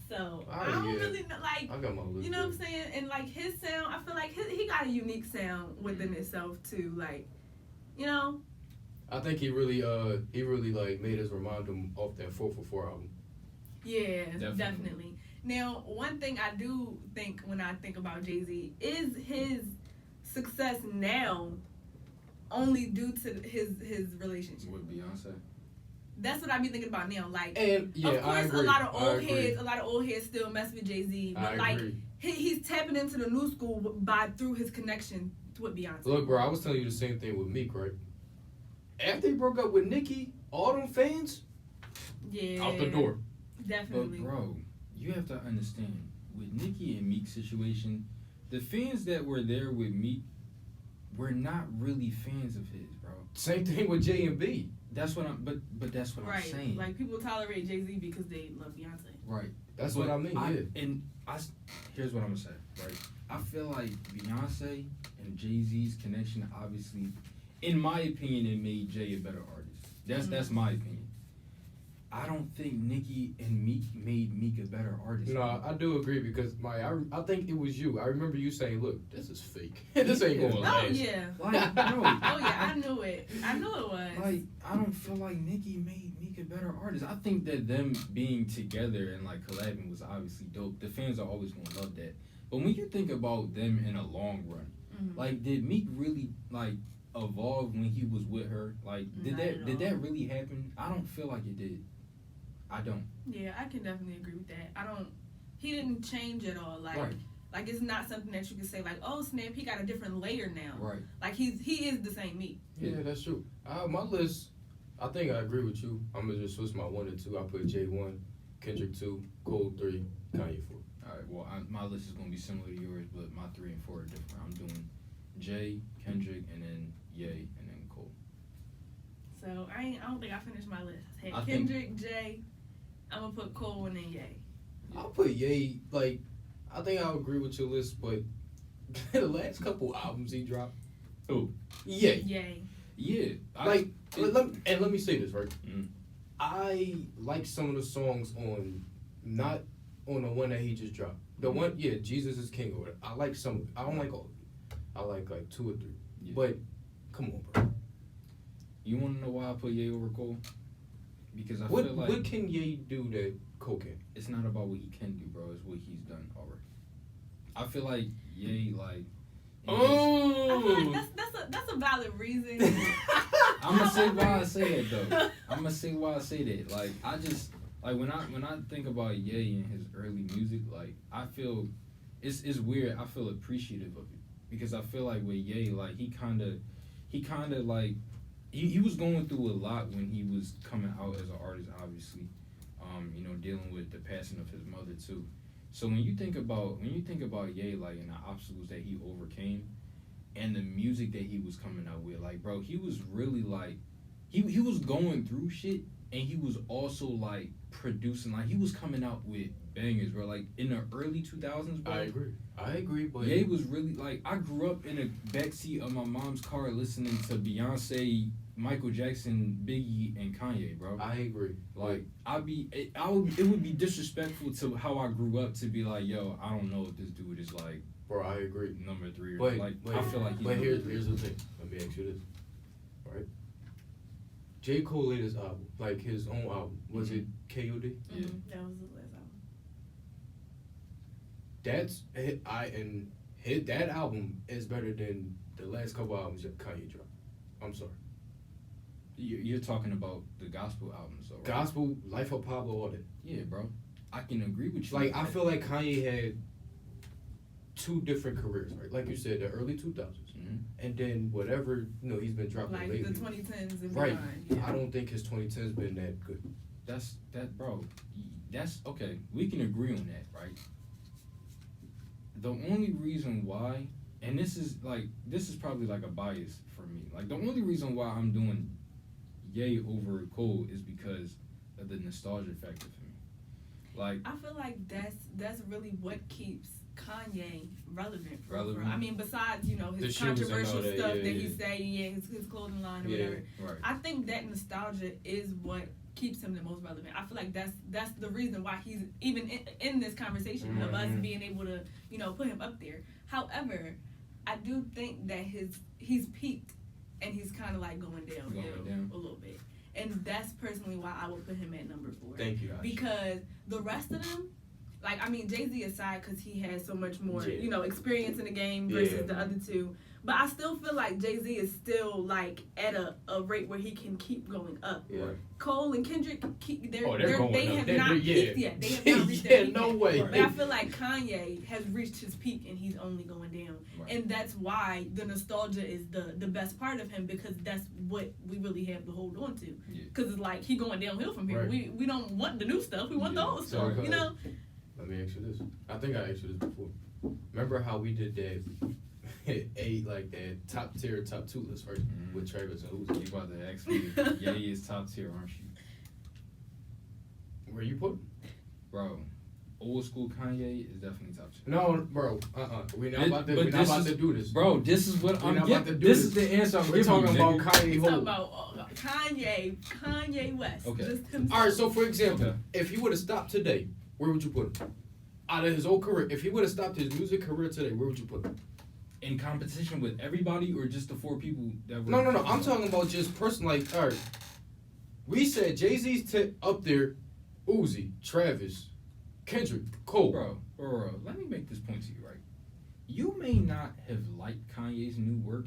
So, I don't really know, like, I got my list, you know what I'm saying? And, like, his sound, I feel like he got a unique sound within itself, too. Like, you know? I think he really like made us remind him off that 444 album. Yeah, definitely. Now, one thing I do think when I think about Jay-Z is his success now only due to his relationship with Beyonce. That's what I be thinking about now. Like, and, yeah, of course, a lot of old heads still mess with Jay-Z, but like he's tapping into the new school through his connection with Beyonce. Look, bro, I was telling you the same thing with Meek, right? After he broke up with Nicki, all them fans, out the door. Definitely. But bro, you have to understand, with Nicki and Meek's situation, the fans that were there with Meek were not really fans of his, bro. Same thing with J and B. That's what I'm, but that's what I'm saying. Like, people tolerate Jay-Z because they love Beyonce. Right. That's what I mean. Here's what I'm gonna say. Right. I feel like Beyonce and Jay-Z's connection, obviously, in my opinion, it made Jay a better artist. That's my opinion. I don't think Nicki and Meek made Meek a better artist. No, I do agree because I think it was you. I remember you saying, "Look, this is fake. This ain't going to last." Oh yeah. Like, bro. Oh yeah, I knew it. I knew it was. Like, I don't feel like Nicki made Meek a better artist. I think that them being together and like collabing was obviously dope. The fans are always gonna love that. But when you think about them in a long run, like, did Meek really like evolve when he was with her? Like, did that really happen? I don't feel like it did. I don't. Yeah, I can definitely agree with that. He didn't change at all. Like, right. Like, it's not something that you can say like, oh snap, he got a different layer now. Right. Like, he is the same Meek. Yeah, that's true. My list, I think I agree with you. I'm gonna just switch my 1 and 2. I put Jay 1, Kendrick 2, Cole 3, Kanye 4. All right. Well, my list is gonna be similar to yours, but my 3 and 4 are different. I'm doing Jay, Kendrick, and then Ye, and then Cole. So I don't think I finished my list. I had Kendrick, Jay. I'm gonna put Cole and then Ye. I'll put Ye. Like, I think I'll agree with your list, but the last couple albums he dropped. Who? Ye. Yeah. Let me say this, right? Mm. I like some of the songs not on the one that he just dropped. The one, Jesus is King or whatever. I like some of it. I don't like all of it. I like 2 or 3. Yeah. But come on, bro. You want to know why I put Ye over Cole? Because I feel like what can Ye do that Cole can? It's not about what he can do, bro. It's what he's done already. I feel like Ye, like. I feel like that's a valid reason. I'm gonna say why I say it though. I'm gonna say why I say that. Like, I just like when I think about Ye and his early music, like, I feel it's weird. I feel appreciative of it because I feel like with Ye, like he kind of like. He was going through a lot when he was coming out as an artist, obviously, dealing with the passing of his mother too. So when you think about Ye, like, and the obstacles that he overcame, and the music that he was coming out with, like, bro, he was really like, he was going through shit, and he was also like producing, like he was coming out with bangers, bro. Like in the early 2000s, bro. I agree, but Ye was really like, I grew up in the backseat of my mom's car listening to Beyonce, Michael Jackson, Biggie, and Kanye, bro. I agree. Like, it would be disrespectful to how I grew up to be like, yo, I don't know if this dude is like, bro. I agree. Number 3 or but, like, but, I feel like he's. But here's the thing. Let me ask you this, right? J. Cole latest album, like his own album, was it K.O.D.? Yeah. That was his last album. That album is better than the last couple albums that Kanye dropped. I'm sorry. You're talking about the gospel albums, though, right? Gospel, Life of Pablo, all that. Yeah, bro. I can agree with you. Like, I feel like Kanye had 2 different careers, right? Like you said, the early 2000s. And then whatever, he's been dropping like lately. The 2010s and right. beyond. Yeah. I don't think his 2010s been that good. Bro. That's okay. We can agree on that, right? The only reason why, and this is probably like a bias for me. Like, the only reason why I'm doing Ye over Cole is because of the nostalgia factor for me. Like, I feel like that's really what keeps Kanye relevant. Relevant. I mean, besides The his shoes and all controversial that, stuff yeah, that yeah. he say, his clothing line or Yeah. whatever. right. I think that nostalgia is what keeps him the most relevant. I feel like that's the reason why he's even in this conversation of us being able to put him up there. However, I do think that he's peaked and he's kind of like going downhill a little bit, and that's personally why I would put him at number 4. Thank you, Ash. Because the rest of them, like, I mean, Jay-Z aside, because he has so much more, experience in the game versus the other two. But I still feel like Jay-Z is still, like, at a rate where he can keep going up. Yeah. Cole and Kendrick, they're going they up. have not peaked yet. They have not reached their peak no yet. way. But I feel like Kanye has reached his peak and he's only going down. Right. And that's why the nostalgia is the best part of him, because that's what we really have to hold on to. Because it's like he going downhill from here. Right. We don't want the new stuff. We want the old stuff, So, you know? Let me ask you this. I think I asked you this before. Remember how we did that that top tier, top 2 list, right? With Travis and You Uzi. about to ask me? Yeah, he is top tier, aren't you, Where you put him? bro? Old school Kanye is definitely top tier. No, bro. We're not about to. But We're not about to do this, Bro, this is what We're I'm not about to getting. do This this. is the answer I'm We're giving talking you, about nigga. Kanye Talk Ho. about Kanye West. Okay. Just himself. All right. So for example, Okay. if he would have stopped today, where would you put him? Out of his whole career, if he would have stopped his music career today, where would you put him? In competition with everybody, or just the 4 people that were? No. I'm talking about just person. Like, all right. We said Jay-Z's up there, Uzi, Travis, Kendrick, Cole. Bro, let me make this point to you, right? You may not have liked Kanye's new work,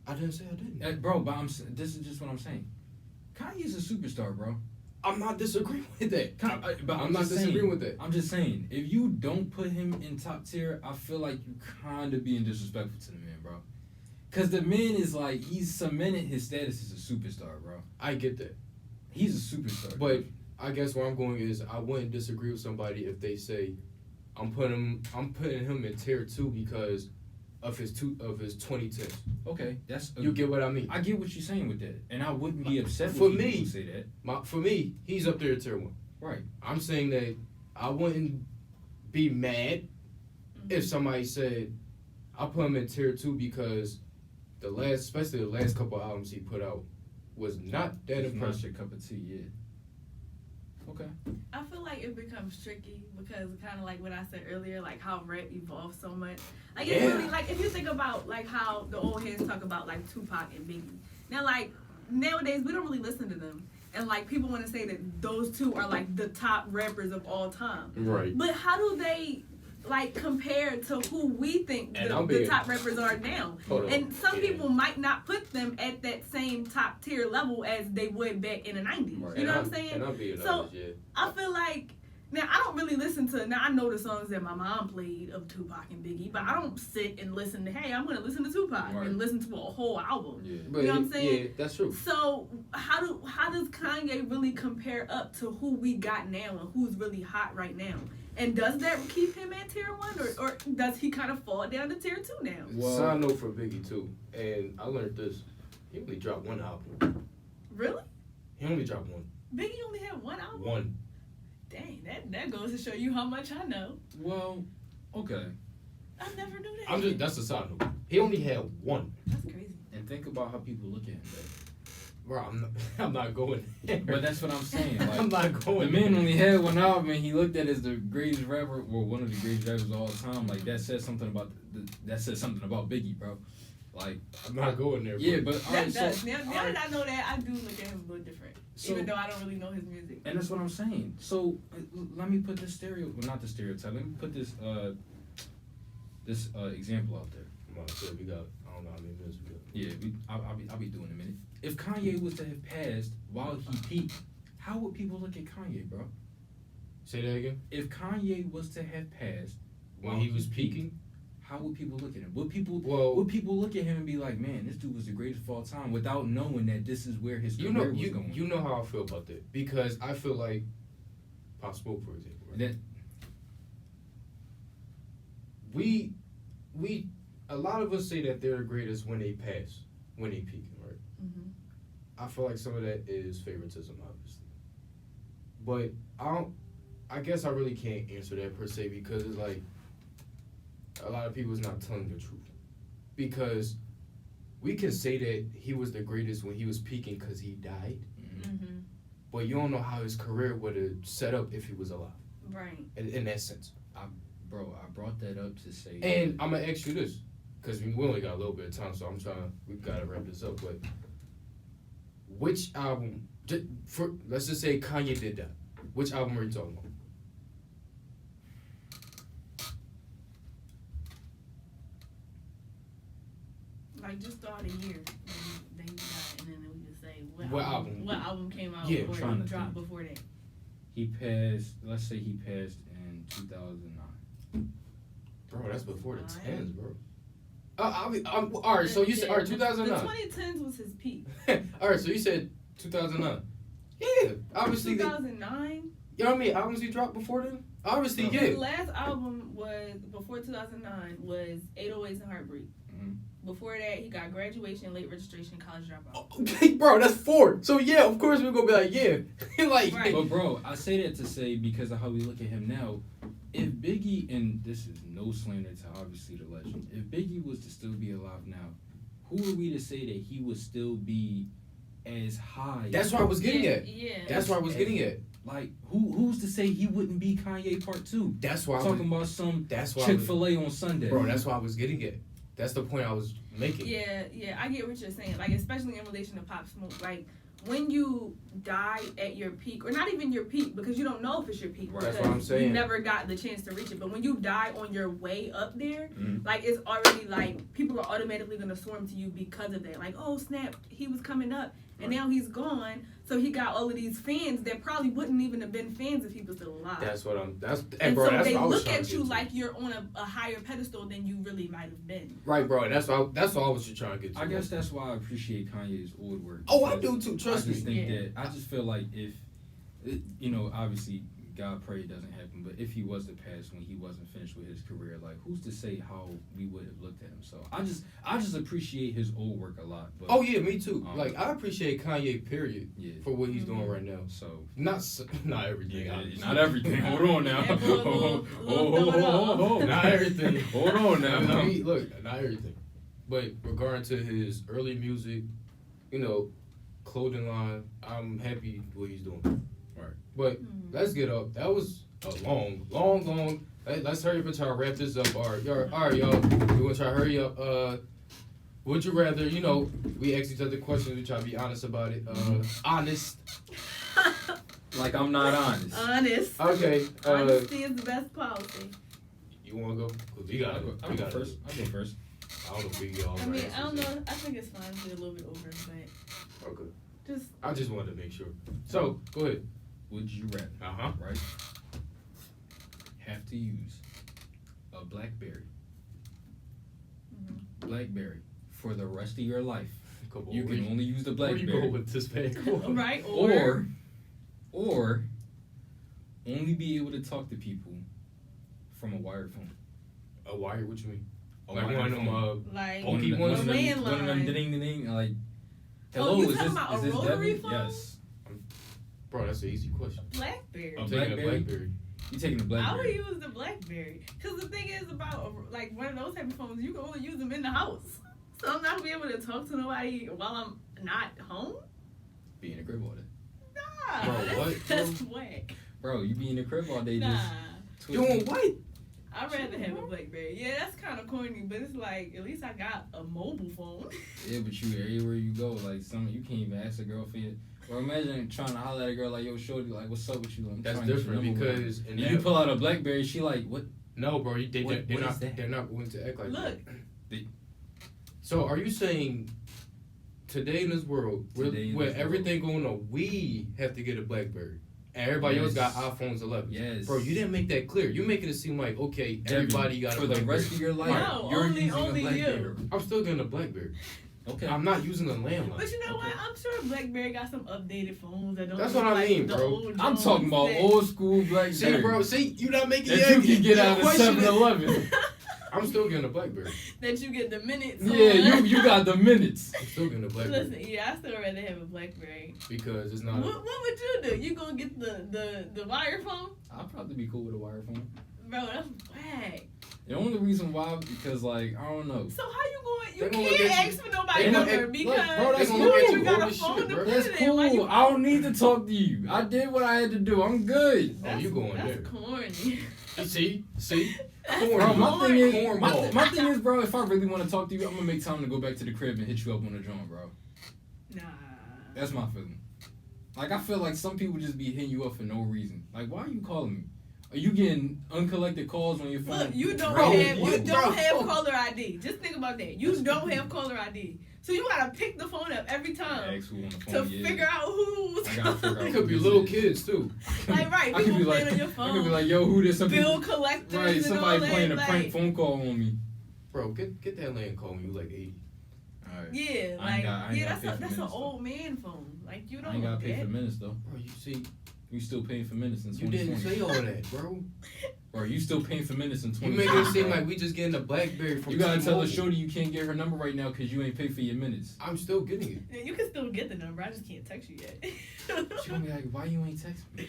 I didn't say I didn't. bro, but this is just what I'm saying. Kanye's a superstar, bro. I'm not disagreeing with that. But I'm not disagreeing with that. I'm just saying, if you don't put him in top tier, I feel like you kind of being disrespectful to the man, bro. Because the man is like, he's cemented his status as a superstar, bro. I get that. He's a superstar. But bro. I guess where I'm going is I wouldn't disagree with somebody if they say I'm putting him in tier 2 because of his 2010s. Okay, You get what I mean? I get what you're saying with that, and I wouldn't be upset For with me- people who say that. For me, he's up there at tier 1. Right. I'm saying that I wouldn't be mad if somebody said I put him in tier 2 because especially the last couple albums he put out was not that It's not impressive. your cup of tea, yeah. Okay. I feel like it becomes tricky because kind of like what I said earlier, like how rap evolves so much. Like it's really like if you think about like how the old heads talk about like Tupac and Biggie. Now like nowadays we don't really listen to them, and like people want to say that those two are like the top rappers of all time. Right. But how do they like compare to who we think And the top rappers are now? Hold on. And some Yeah. people might not put them at that same top tier level as they would back in the 90s. Right. You know what I'm saying? And I'm being So, honest, yeah. I feel like now I don't really listen to. Now I know the songs that my mom played of Tupac and Biggie, but I don't sit and listen to. Hey, I'm gonna listen to Tupac Right. and listen to a whole album. Yeah. But You know what I'm saying? Yeah, that's true. So how does Kanye really compare up to who we got now and who's really hot right now? And does that keep him at tier 1, or does he kind of fall down to tier 2 now? Well- Side note for Biggie too, and I learned this. He only dropped one album. Really? He only dropped one. Biggie only had one album? One. Dang, that goes to show you how much I know. Well, okay. I never knew that. That's a side note. He only had one. That's crazy. And think about how people look at him, babe. Bro, I'm not going there. But that's what I'm saying. Like, I'm not going the man there. only had one album, and he looked at as the greatest rapper, or one of the greatest rappers of all time. Like that says something about Biggie, bro. Like, I'm not going there. yeah, bro. but all That right, does. so, Now all that right, I know that, I do look at him a little different. So- even though I don't really know his music. and that's what I'm saying. So let me put this not the stereotype. Let me put this example out there. Come on, so we got. I don't know how many minutes we got. Yeah, I'll be doing a minute. If Kanye was to have passed while he peaked, how would people look at Kanye, bro? Say that again. If Kanye was to have passed When he was peaking. how would people look at him? Would people Well, look at him and be like, man, this dude was the greatest of all time, without knowing that this is where his career was going? you know how I feel about that, because I feel like Pop Smoke, for example. Right? That, we a lot of us say that they're the greatest when they pass, when they peak, right? Mm-hmm. I feel like some of that is favoritism, obviously, but I guess I really can't answer that per se because it's like a lot of people's not telling the truth. Because we can say that he was the greatest when he was peaking because he died, but you don't know how his career would have set up if he was alive. Right. In that sense. I brought that up to say. And I'm gonna ask you this, because we only got a little bit of time, so we gotta wrap this up. But which album? Let's just say Kanye did that. Which album are you talking about? Like just throughout a year, then he died, and then we just say what album? What album came out Yeah, or dropped before that? He passed. Let's say he passed in 2009. Bro, that's before the 10s, bro. All right, so you said 2009. The 2010s was his peak. All right, so you said 2009. Yeah, obviously. 2009. You know what I mean? Albums he dropped before then? Obviously, yeah. His last album was before 2009 was 808s and Heartbreak. Before that, he got Graduation, Late Registration, College Dropout. Okay, bro, that's 4. So yeah, of course we're gonna be like, yeah, like. Right. But bro, I say that to say because of how we look at him now. If Biggie, and this is no slander to obviously the legend, if Biggie was to still be alive now, who are we to say that he would still be as high? That's what I was getting at. Yeah. That's what I was getting at. Like, who's to say he wouldn't be Kanye Part 2? That's why talking about some Chick-fil-A on Sunday. Bro, that's what I was getting at. That's the point I was making. Yeah, I get what you're saying. Like, especially in relation to Pop Smoke. Like, when you die at your peak, or not even your peak, because you don't know if it's your peak. Right. That's what I'm saying. You never got the chance to reach it. But when you die on your way up there, like, it's already, like, people are automatically going to swarm to you because of that. Like, oh, snap, he was coming up, and now he's gone. So he got all of these fans that probably wouldn't even have been fans if he was still alive. That's what I'm. And bro, so that's they what I was look trying at to you get to. like you're on a higher pedestal than you really might have been. Right, bro. That's all I was just trying to get to. I guess that's why I appreciate Kanye's old work. Oh, I do too. Trust me. I just me. think that I just feel like if, obviously God pray it doesn't happen, but if he was to pass when he wasn't finished with his career, like who's to say how we would have looked at him? So I just appreciate his old work a lot. But, oh yeah, me too. Like I appreciate Kanye, period, for what he's doing right now. So not everything. Yeah, not everything. Hold on now. Not everything. Hold on now. Look, not everything. But regarding to his early music, clothing line, I'm happy what he's doing. Right. But let's get up. That was a long. Let's hurry up and try to wrap this up. All right, y'all. We're gonna try to hurry up. Would you rather? We ask each other questions. We try to be honest about it. Honest. Like I'm not honest. Honest. Okay. Honesty is the best policy. You wanna go? Cause we gotta go first. I'll go first. I don't know if we all. I mean, I don't know. I think it's fine to be a little bit over, but okay. I just wanted to make sure. So go ahead. Would you rather? Right. Have to use a BlackBerry. BlackBerry for the rest of your life. You can only use the BlackBerry. Where you go with this bag? Right. Or only be able to talk to people from a wired phone. A wired? What you mean? Like one of them, like bulky ones. One of them ding, like, hello, you talking about a rotary phone? Yes. Bro, that's an easy question. BlackBerry. I'm taking a BlackBerry. You taking a BlackBerry? I would use the BlackBerry. Because the thing is about, like, one of those type of phones, you can only use them in the house. So I'm not going to be able to talk to nobody while I'm not home? Be in the crib all day. Nah. Bro, what? That's whack. Bro, you be in the crib all day nah. just... Doing what? I'd rather have a BlackBerry. Yeah, that's kind of corny, but it's like, at least I got a mobile phone. Yeah, but you everywhere you go, like, you can't even ask a girl for it. Or imagine trying to holler at a girl like, yo, shorty, like, what's up with you? That's different because... And you pull out a BlackBerry, she like, what? No, bro, they're not going to act like that. Look. So are you saying today in this world, where everything going on, we have to get a BlackBerry? And everybody else got iPhones 11. Yes. Bro, you didn't make that clear. You making it seem like, okay, everybody got a BlackBerry. For the rest of your life, no, you're only using a BlackBerry. You. I'm still getting a BlackBerry. Okay. I'm not using a landline. But you know what? I'm sure BlackBerry got some updated phones that don't. That's what I mean, bro. I'm talking about old school BlackBerry. See, bro. See, you not making that you can get out of 7-Eleven. I'm still getting a BlackBerry. That you get the minutes. Yeah, you got the minutes. I'm still getting a BlackBerry. Listen, yeah, I still rather have a BlackBerry. Because it's not. What would you do? You gonna get the wire phone? I'd probably be cool with a wire phone. Bro, that's whack. The only reason why, because like I don't know. So how you going? They You gonna look can't at ask you. for nobody's They gonna- number look, because bro, that's you cool. got All a this phone shit, to bro. put That's it in. Why you cool. I don't need to talk to you. I did what I had to do. I'm good. Oh, you going That's there? corny. See? That's Corn. Bro, my thing is, Cornball. my thing is, bro. If I really want to talk to you, I'm gonna make time to go back to the crib and hit you up on the joint, bro. Nah. That's my feeling. Like I feel like some people just be hitting you up for no reason. Like, why are you calling me? Are you getting uncollected calls on your phone? Look, you don't Bro, have caller ID. Just think about that. You don't have caller ID. So you gotta pick the phone up every time Ask who on the to phone, yeah. figure out who's I gotta figure out It who could be this little is. kids too. like right. I could be People like, playing on your I phone. could be like, yo, who this? Some bill people, collectors right? and Somebody all that. playing a like, prank phone call on me. Bro, get that land call when you like 80. All right. Yeah, I ain't like got- I ain't yeah, gotta pay that's for an minutes, though. old man phone. Like you I don't. ain't gotta pay that. for minutes though. Bro, you see, You still paying for minutes in you didn't 2020. say all that, bro. Bro, you still paying for minutes in You 2020. make it seem bro. like we just getting a BlackBerry from You gotta tell T-Mobile. the shorty you can't get her number right now because you ain't pay for your minutes. I'm still getting it. Yeah, you can still get the number. I just can't text you yet. She gonna be like, why you ain't text me?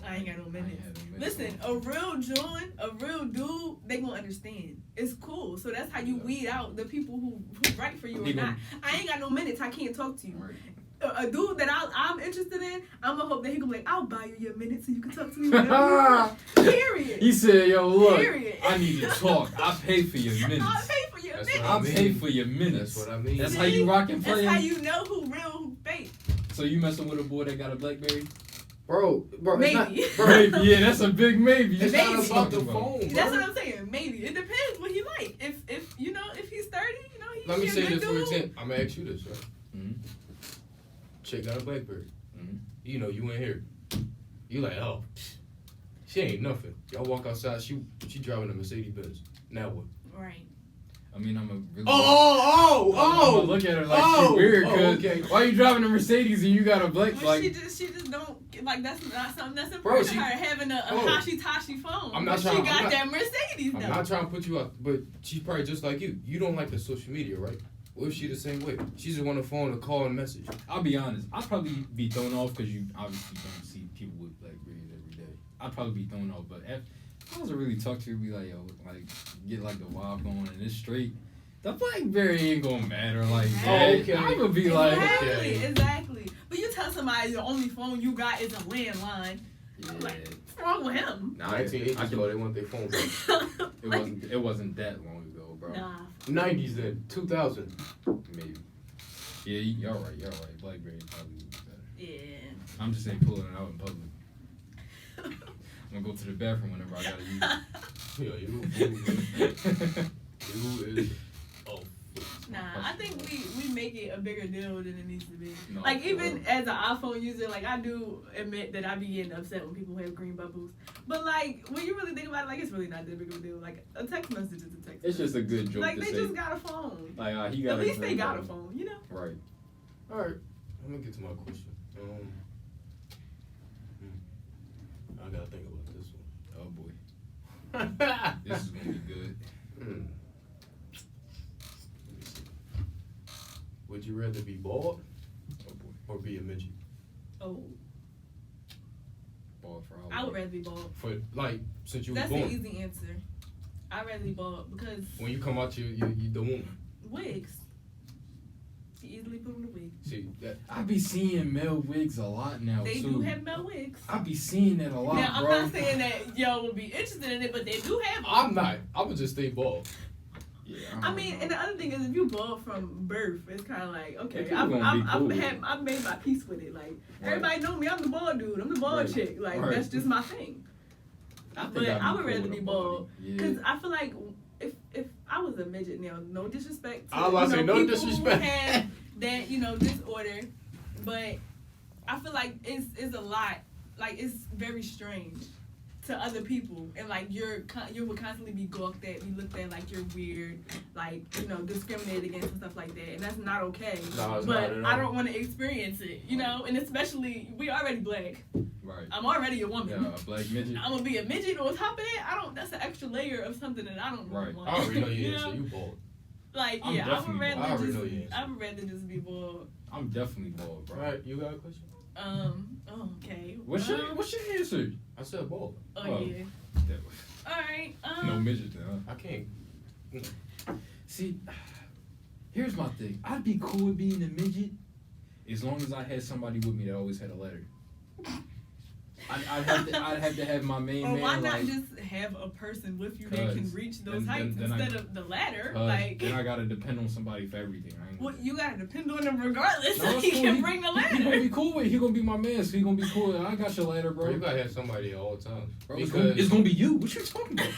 I ain't got no minutes. I ain't had no minutes. Listen, a real John, a real dude, they gonna understand. It's cool. So that's how you weed out the people who write for you or He not. gonna- I ain't got no minutes. I can't talk to you. Right. A dude that I'm interested in, I'm gonna hope that he gonna be like, I'll buy you your minutes so you can talk to me whenever you want. Period. He said, yo, look, Period. I need to talk. I pay for your I'll minutes. pay for your That's minutes. what I pay for your That's minutes. what I mean. That's See? how you rock and That's play. how you know who real, who fake. So you messing with a boy that got a BlackBerry? Bro, Maybe. it's not, bro, Maybe, yeah, that's a big maybe. it's Maybe. not about the phone, bro. That's what I'm saying. Maybe it depends what he like. If you know, if he's 30, you know, he's Let me a say good this for dude. example. I'm gonna ask you this, right? Mhm. Chick got a BlackBerry. Mhm. You know, you in here. You like, oh, she ain't nothing. Y'all walk outside. She driving a Mercedes Benz. Now what? Right. I mean, I'm a really. Oh! I'm gonna look at her like Oh! she weird. Oh, Cause okay. why you driving a Mercedes and you got a black But like? she just don't like that's not something that's Bro, important she- to her having a Oh. Hashi-Tashi phone. I'm not But trying- she I'm got not- that Mercedes I'm though. not trying to put you out, but she's probably just like you. You don't like the social media, right? What if she the same way? She just want a phone to call and message. I'll be honest. I'd probably be thrown off because you obviously don't see people with BlackBerries every day. I'd probably be thrown off, but if I was to really talk to her, be like, yo, like get like the vibe going and it's straight. The BlackBerry ain't gonna matter like that. Oh, okay. I would be like, Exactly, okay. exactly. But you tell somebody the only phone you got is a landline. yeah, Like, what's wrong with him? nah, 1980s, I though, they want their phone back. it wasn't that long ago, bro. Nah. 90s then, 2000. Maybe. Yeah, you're right. You're right. BlackBerry probably would be better. Yeah. I'm just ain't pulling it out in public. I'm gonna go to the bathroom whenever I gotta use Yeah, you it. is. Oh. Nah, I think we make it a bigger deal than it needs to be. No, Like for even real. as an iPhone user, like I do admit that I be getting upset when people have green bubbles. But like when you really think about it, like it's really not that big of a deal. Like a text message is a text. It's just a good joke like to they say. just got a phone. Like he got. At a least they green got a button. phone, you know. Right. All right, I'm gonna get to my question. I gotta think about this Oh boy, one. this is gonna be good. Let me see. Would you rather be bald Oh boy, or be a midget? Oh, ball for all. I would rather be bald. For like, since you was That's born, an easy answer. I'd rather be bald because when you come out you the womb. wigs. You easily put on the wig. See that? I be seeing male wigs a lot now They too. do have male wigs. I be seeing that a lot, Now I'm bro. not saying that y'all would be interested in it, but they do have them. I'm not. I would just stay bald. Yeah, I mean, and the other thing is, if you bald from birth, it's kind of like, okay, Yeah, people gonna be cool with it. I've made my peace with it. Like, Right. everybody know me, I'm the bald dude, I'm the bald Right. chick. Like, Right. that's just my thing. I think But I'd I be would cool rather with be a bald. Yeah. Because I feel like if I was a midget now, no disrespect to I was about to say, no people disrespect. who have that, disorder, but I feel like it's a lot, like, it's very strange to other people, and like you would constantly be gawked at, be looked at like you're weird, like discriminated against and stuff like that, and that's not okay. No, it's but not at I all. don't want to experience it, and especially we already black, Right. I'm already a woman. Yeah, a black midget. I'm gonna be a midget on top of that. That's an extra layer of something that I don't really Right. want. I already know your answer. You bald. Like, I'm yeah, definitely bald. I already know your answer. I would rather just be bald. I'm definitely bald, bro. All right, you got a question? Okay. What's your answer? I said bald. Oh, yeah. Alright, No midget then, huh? I can't. See, here's my thing. I'd be cool with being a midget as long as I had somebody with me that always had a ladder. I'd have to have my main man. Why not like, just have a person with you that can reach those heights then instead of the ladder? Then I gotta depend on somebody for everything. Well, you gotta depend on him regardless, no, so he cool. can bring the ladder. He gonna be cool with it. He gonna be my man, so he gonna be cool. I got your ladder, bro. You gotta have somebody at all times. Bro, Because it's gonna be you. What you talking about?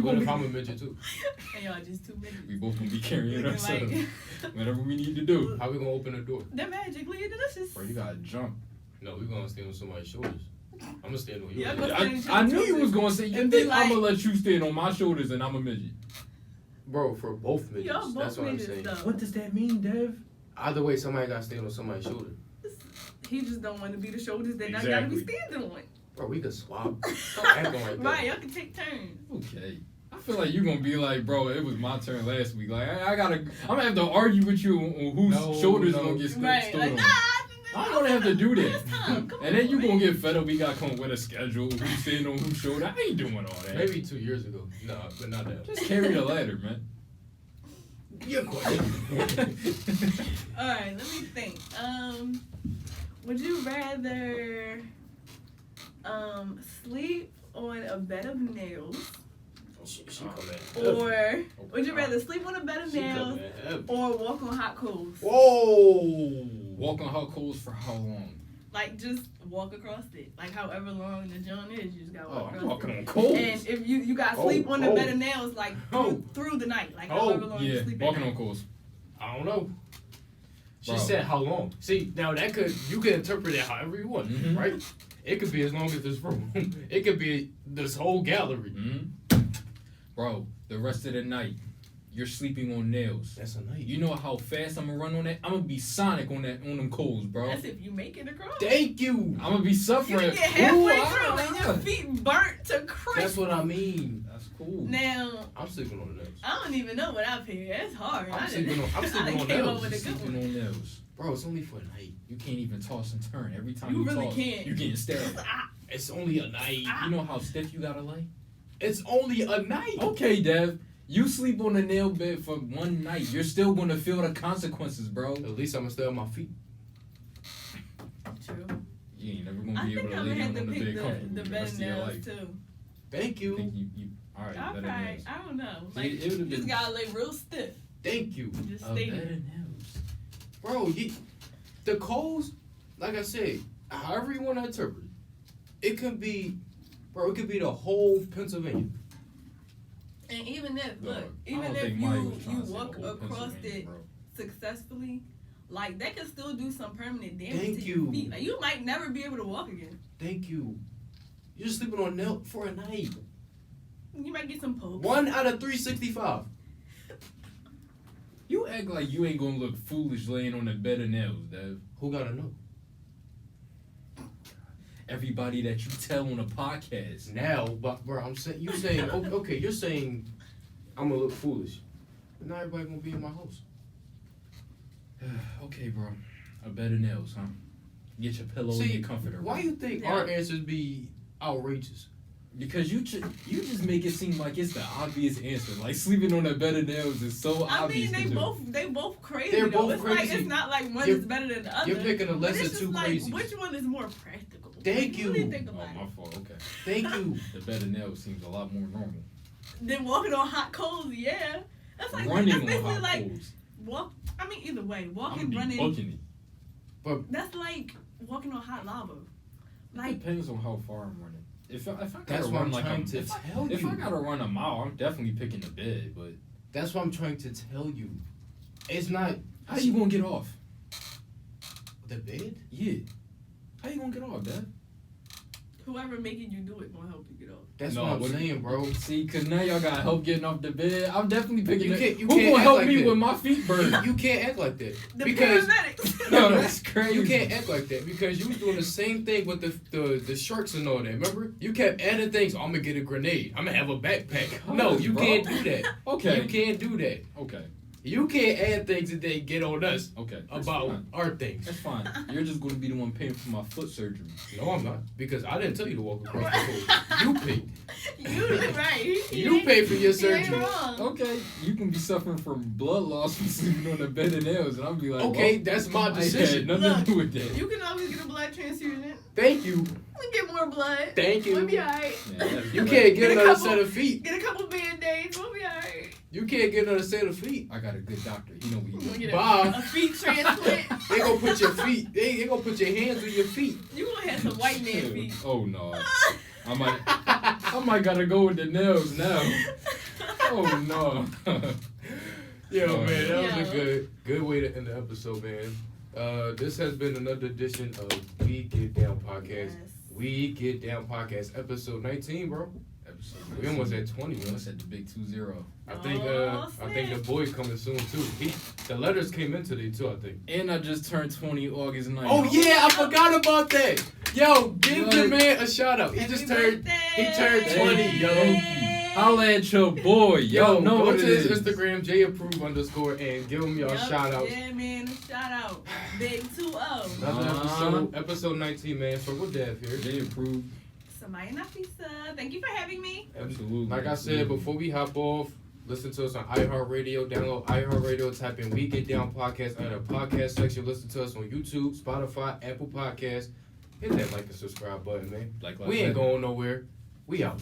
what if I'm a midget too? And y'all just 2 midgets. We both gonna be carrying Looking ourselves. like- Whatever we need to do. How we gonna open the door? They're magically delicious. Bro, you gotta jump. No, we gonna stand on somebody's shoulders. I'm gonna stand on yours. Yeah, I'm gonna I knew you was gonna say. You And be think like- I'm gonna let you stand on my shoulders and I'm a midget? Bro, for both midgets. Y'all both That's what I'm midgets, saying. though. What does that mean, Dev? Either way, somebody gotta stand on somebody's shoulder. He just don't want to be the shoulders that I gotta be Exactly. standing on. Bro, we could swap. Stop acting like that. Right, y'all can take turns. Okay. I feel like you're gonna be like, bro, it was my turn last week. Like, I'm gonna have to argue with you on whose shoulders gonna get stood Right, like, on. nah, I'm gonna have to do that. Last time, come And then on, you man. gonna get fed up. We gotta come up with a schedule. Who's standing on whose shoulder? I ain't doing all that. Maybe 2 years ago. No, but not that. Just carry the ladder, man. You're question. All right, let me think. Would you rather sleep on a bed of nails, She come at heavy. or would you rather sleep on a bed of She nails, come at heavy. or walk on hot coals? Whoa! Walk on hot coals for how long? Like just walk across it, like however long the joint is, you just gotta Oh, walk I'm across walking it. on coals. And if you got Oh, sleep on the oh. bed of nails, like through the night, like Oh, however long you Yeah, sleep. at walking night. on coals. I don't know. She Bro. said how long. See, now you can interpret it however you want, Mhm. right? It could be as long as this room. It could be this whole gallery. Bro, the rest of the night, you're sleeping on nails. That's a night. You know how fast I'm gonna run on that? I'm gonna be Sonic on them coals, bro. That's if you make it across. Thank you. I'm gonna be You suffering. can get halfway Ooh, through and your feet burnt to crisp. That's what I mean. That's cool. Now, I'm sleeping on the nails. I don't even know what I've here. It's hard. I'm I sleeping on- I'm I sleeping done on came nails. up with a good Sleeping one. on nails. Bro, it's only for a night. You can't even toss and turn. Every time You you really toss, can't. you're getting stared at. Ah, It's only a night. Ah. You know how stiff you gotta lay? It's only a night. Okay, Dev. You sleep on a nail bed for one night. You're still gonna feel the consequences, bro. At least I'm gonna stay on my feet. True. You ain't never gonna I be think able to I'm lay gonna have down on to the pick bed comfortably the the bed rest of your nails life. too. Thank I you. think you all right, All better right, nails. I don't know. See, Like it would've you just been- gotta lay real stiff. Thank you. Just A stay bed there. of nails. Bro, the coals, like I said, however you want to interpret it, it could be, bro, it could be the whole Pennsylvania. And even if Dog, look, I even don't if think Mike was you trying to say walk the whole across Pennsylvania, it bro. successfully, like that can still do some permanent damage Thank to you. your feet. Like you might never be able to walk again. Thank you. You're just sleeping on nail for a night. You might get some pokes. 1 out of 365. You act like you ain't gonna look foolish laying on a bed of nails, Dev. Who gotta know? Everybody that you tell on a podcast. Now, but bro, I'm saying you saying okay, you're saying I'm gonna look foolish. But not everybody gonna be in my house. Okay, bro. A bed of nails, huh? Get your pillow and See, your comforter. why you think Yeah. our answers be outrageous? Because you just make it seem like it's the obvious answer. Like sleeping on a bed of nails is so I obvious. mean, to do. they both crazy. They're though. both It's crazy. Like, it's not like one You're- is better than the other. You're picking a But lesser it's just two like, crazies. which one is more practical? Thank Like, you. Really think Oh, about my it. fault. Okay. Thank you. The bed of nails seems a lot more normal. Then walking on hot coals, yeah. That's like Running that's on basically hot like coals. walk. I mean, either way, I'm walking, running. debunking it. That's like walking on hot lava. It Like depends on how far I'm running. If I gotta That's what run I'm like trying to if tell if you. I gotta run a mile, I'm definitely picking the bed. But That's what I'm trying to tell you. It's not how you gonna get off? the bed. Yeah. How you gonna get off, Dad? Whoever making you do it gonna help you get off. That's what I'm saying, bro. See, cause now y'all got help getting off the bed. I'm definitely picking it. You Who can't gonna act help like me that. with my feet burning? You can't act like that. The because paramedics. No, that's crazy. You can't act like that because you was doing the same thing with the shirts and all that. Remember? You kept adding things. I'm gonna get a grenade. I'm gonna have a backpack. No, you can't do that. Okay. You can't do that. Okay. You can't add things that they get on us. Okay. About our things. That's fine. You're just gonna be the one paying for my foot surgery. No, I'm not. Because I didn't tell you to walk across the floor. You paid. You right. You paid for your He ain't surgery. wrong. Okay, you can be suffering from blood loss from sleeping on the bed of nails, and I'll be like, Okay, well, that's my I had decision. nothing Look, to do with that. You can always get a blood transfusion. Thank you. We get more blood. Thank you. We'll be alright. You can't get Get a another couple- set of feet. Get a couple band-aids. We'll be alright. You can't get another set of feet. I got a good doctor. He know what he You gonna doing. get Bob. a feet transplant. They gonna put your feet. They gonna put your hands on your feet. You gonna have some white man feet. Oh no, I might gotta go with the nails now. Oh no. Yo, man, that was Yo. a good way to end the episode, man. This has been another edition of We Get Down Podcast. Yes. We Get Down Podcast, episode 19, bro. We almost at 20, man. Almost at the big 2-0. I think Oh, I think the boy's coming soon too. The letters came in today too, I think. And I just turned 20 August 9th. Oh yeah, I forgot about that. Yo, give the What? man a shout out. He Happy just turned birthday. he turned 20, yo. Thank you. Holla at your boy. Yo, Y'all know go what to it his is. Instagram, JApprove_ and give him y'all Yup, shout outs. Yeah, man. Shout out. Big 2-0. Another episode 19, man. So we're Dev here. They approved. Samaya Nafisa. Thank you for having me. Absolutely. Like I said, before we hop off, listen to us on iHeartRadio. Download iHeartRadio. Type in We Get Down Podcast under the podcast section. Listen to us on YouTube, Spotify, Apple Podcasts. Hit that like and subscribe button, man. Like We ain't going nowhere. We out.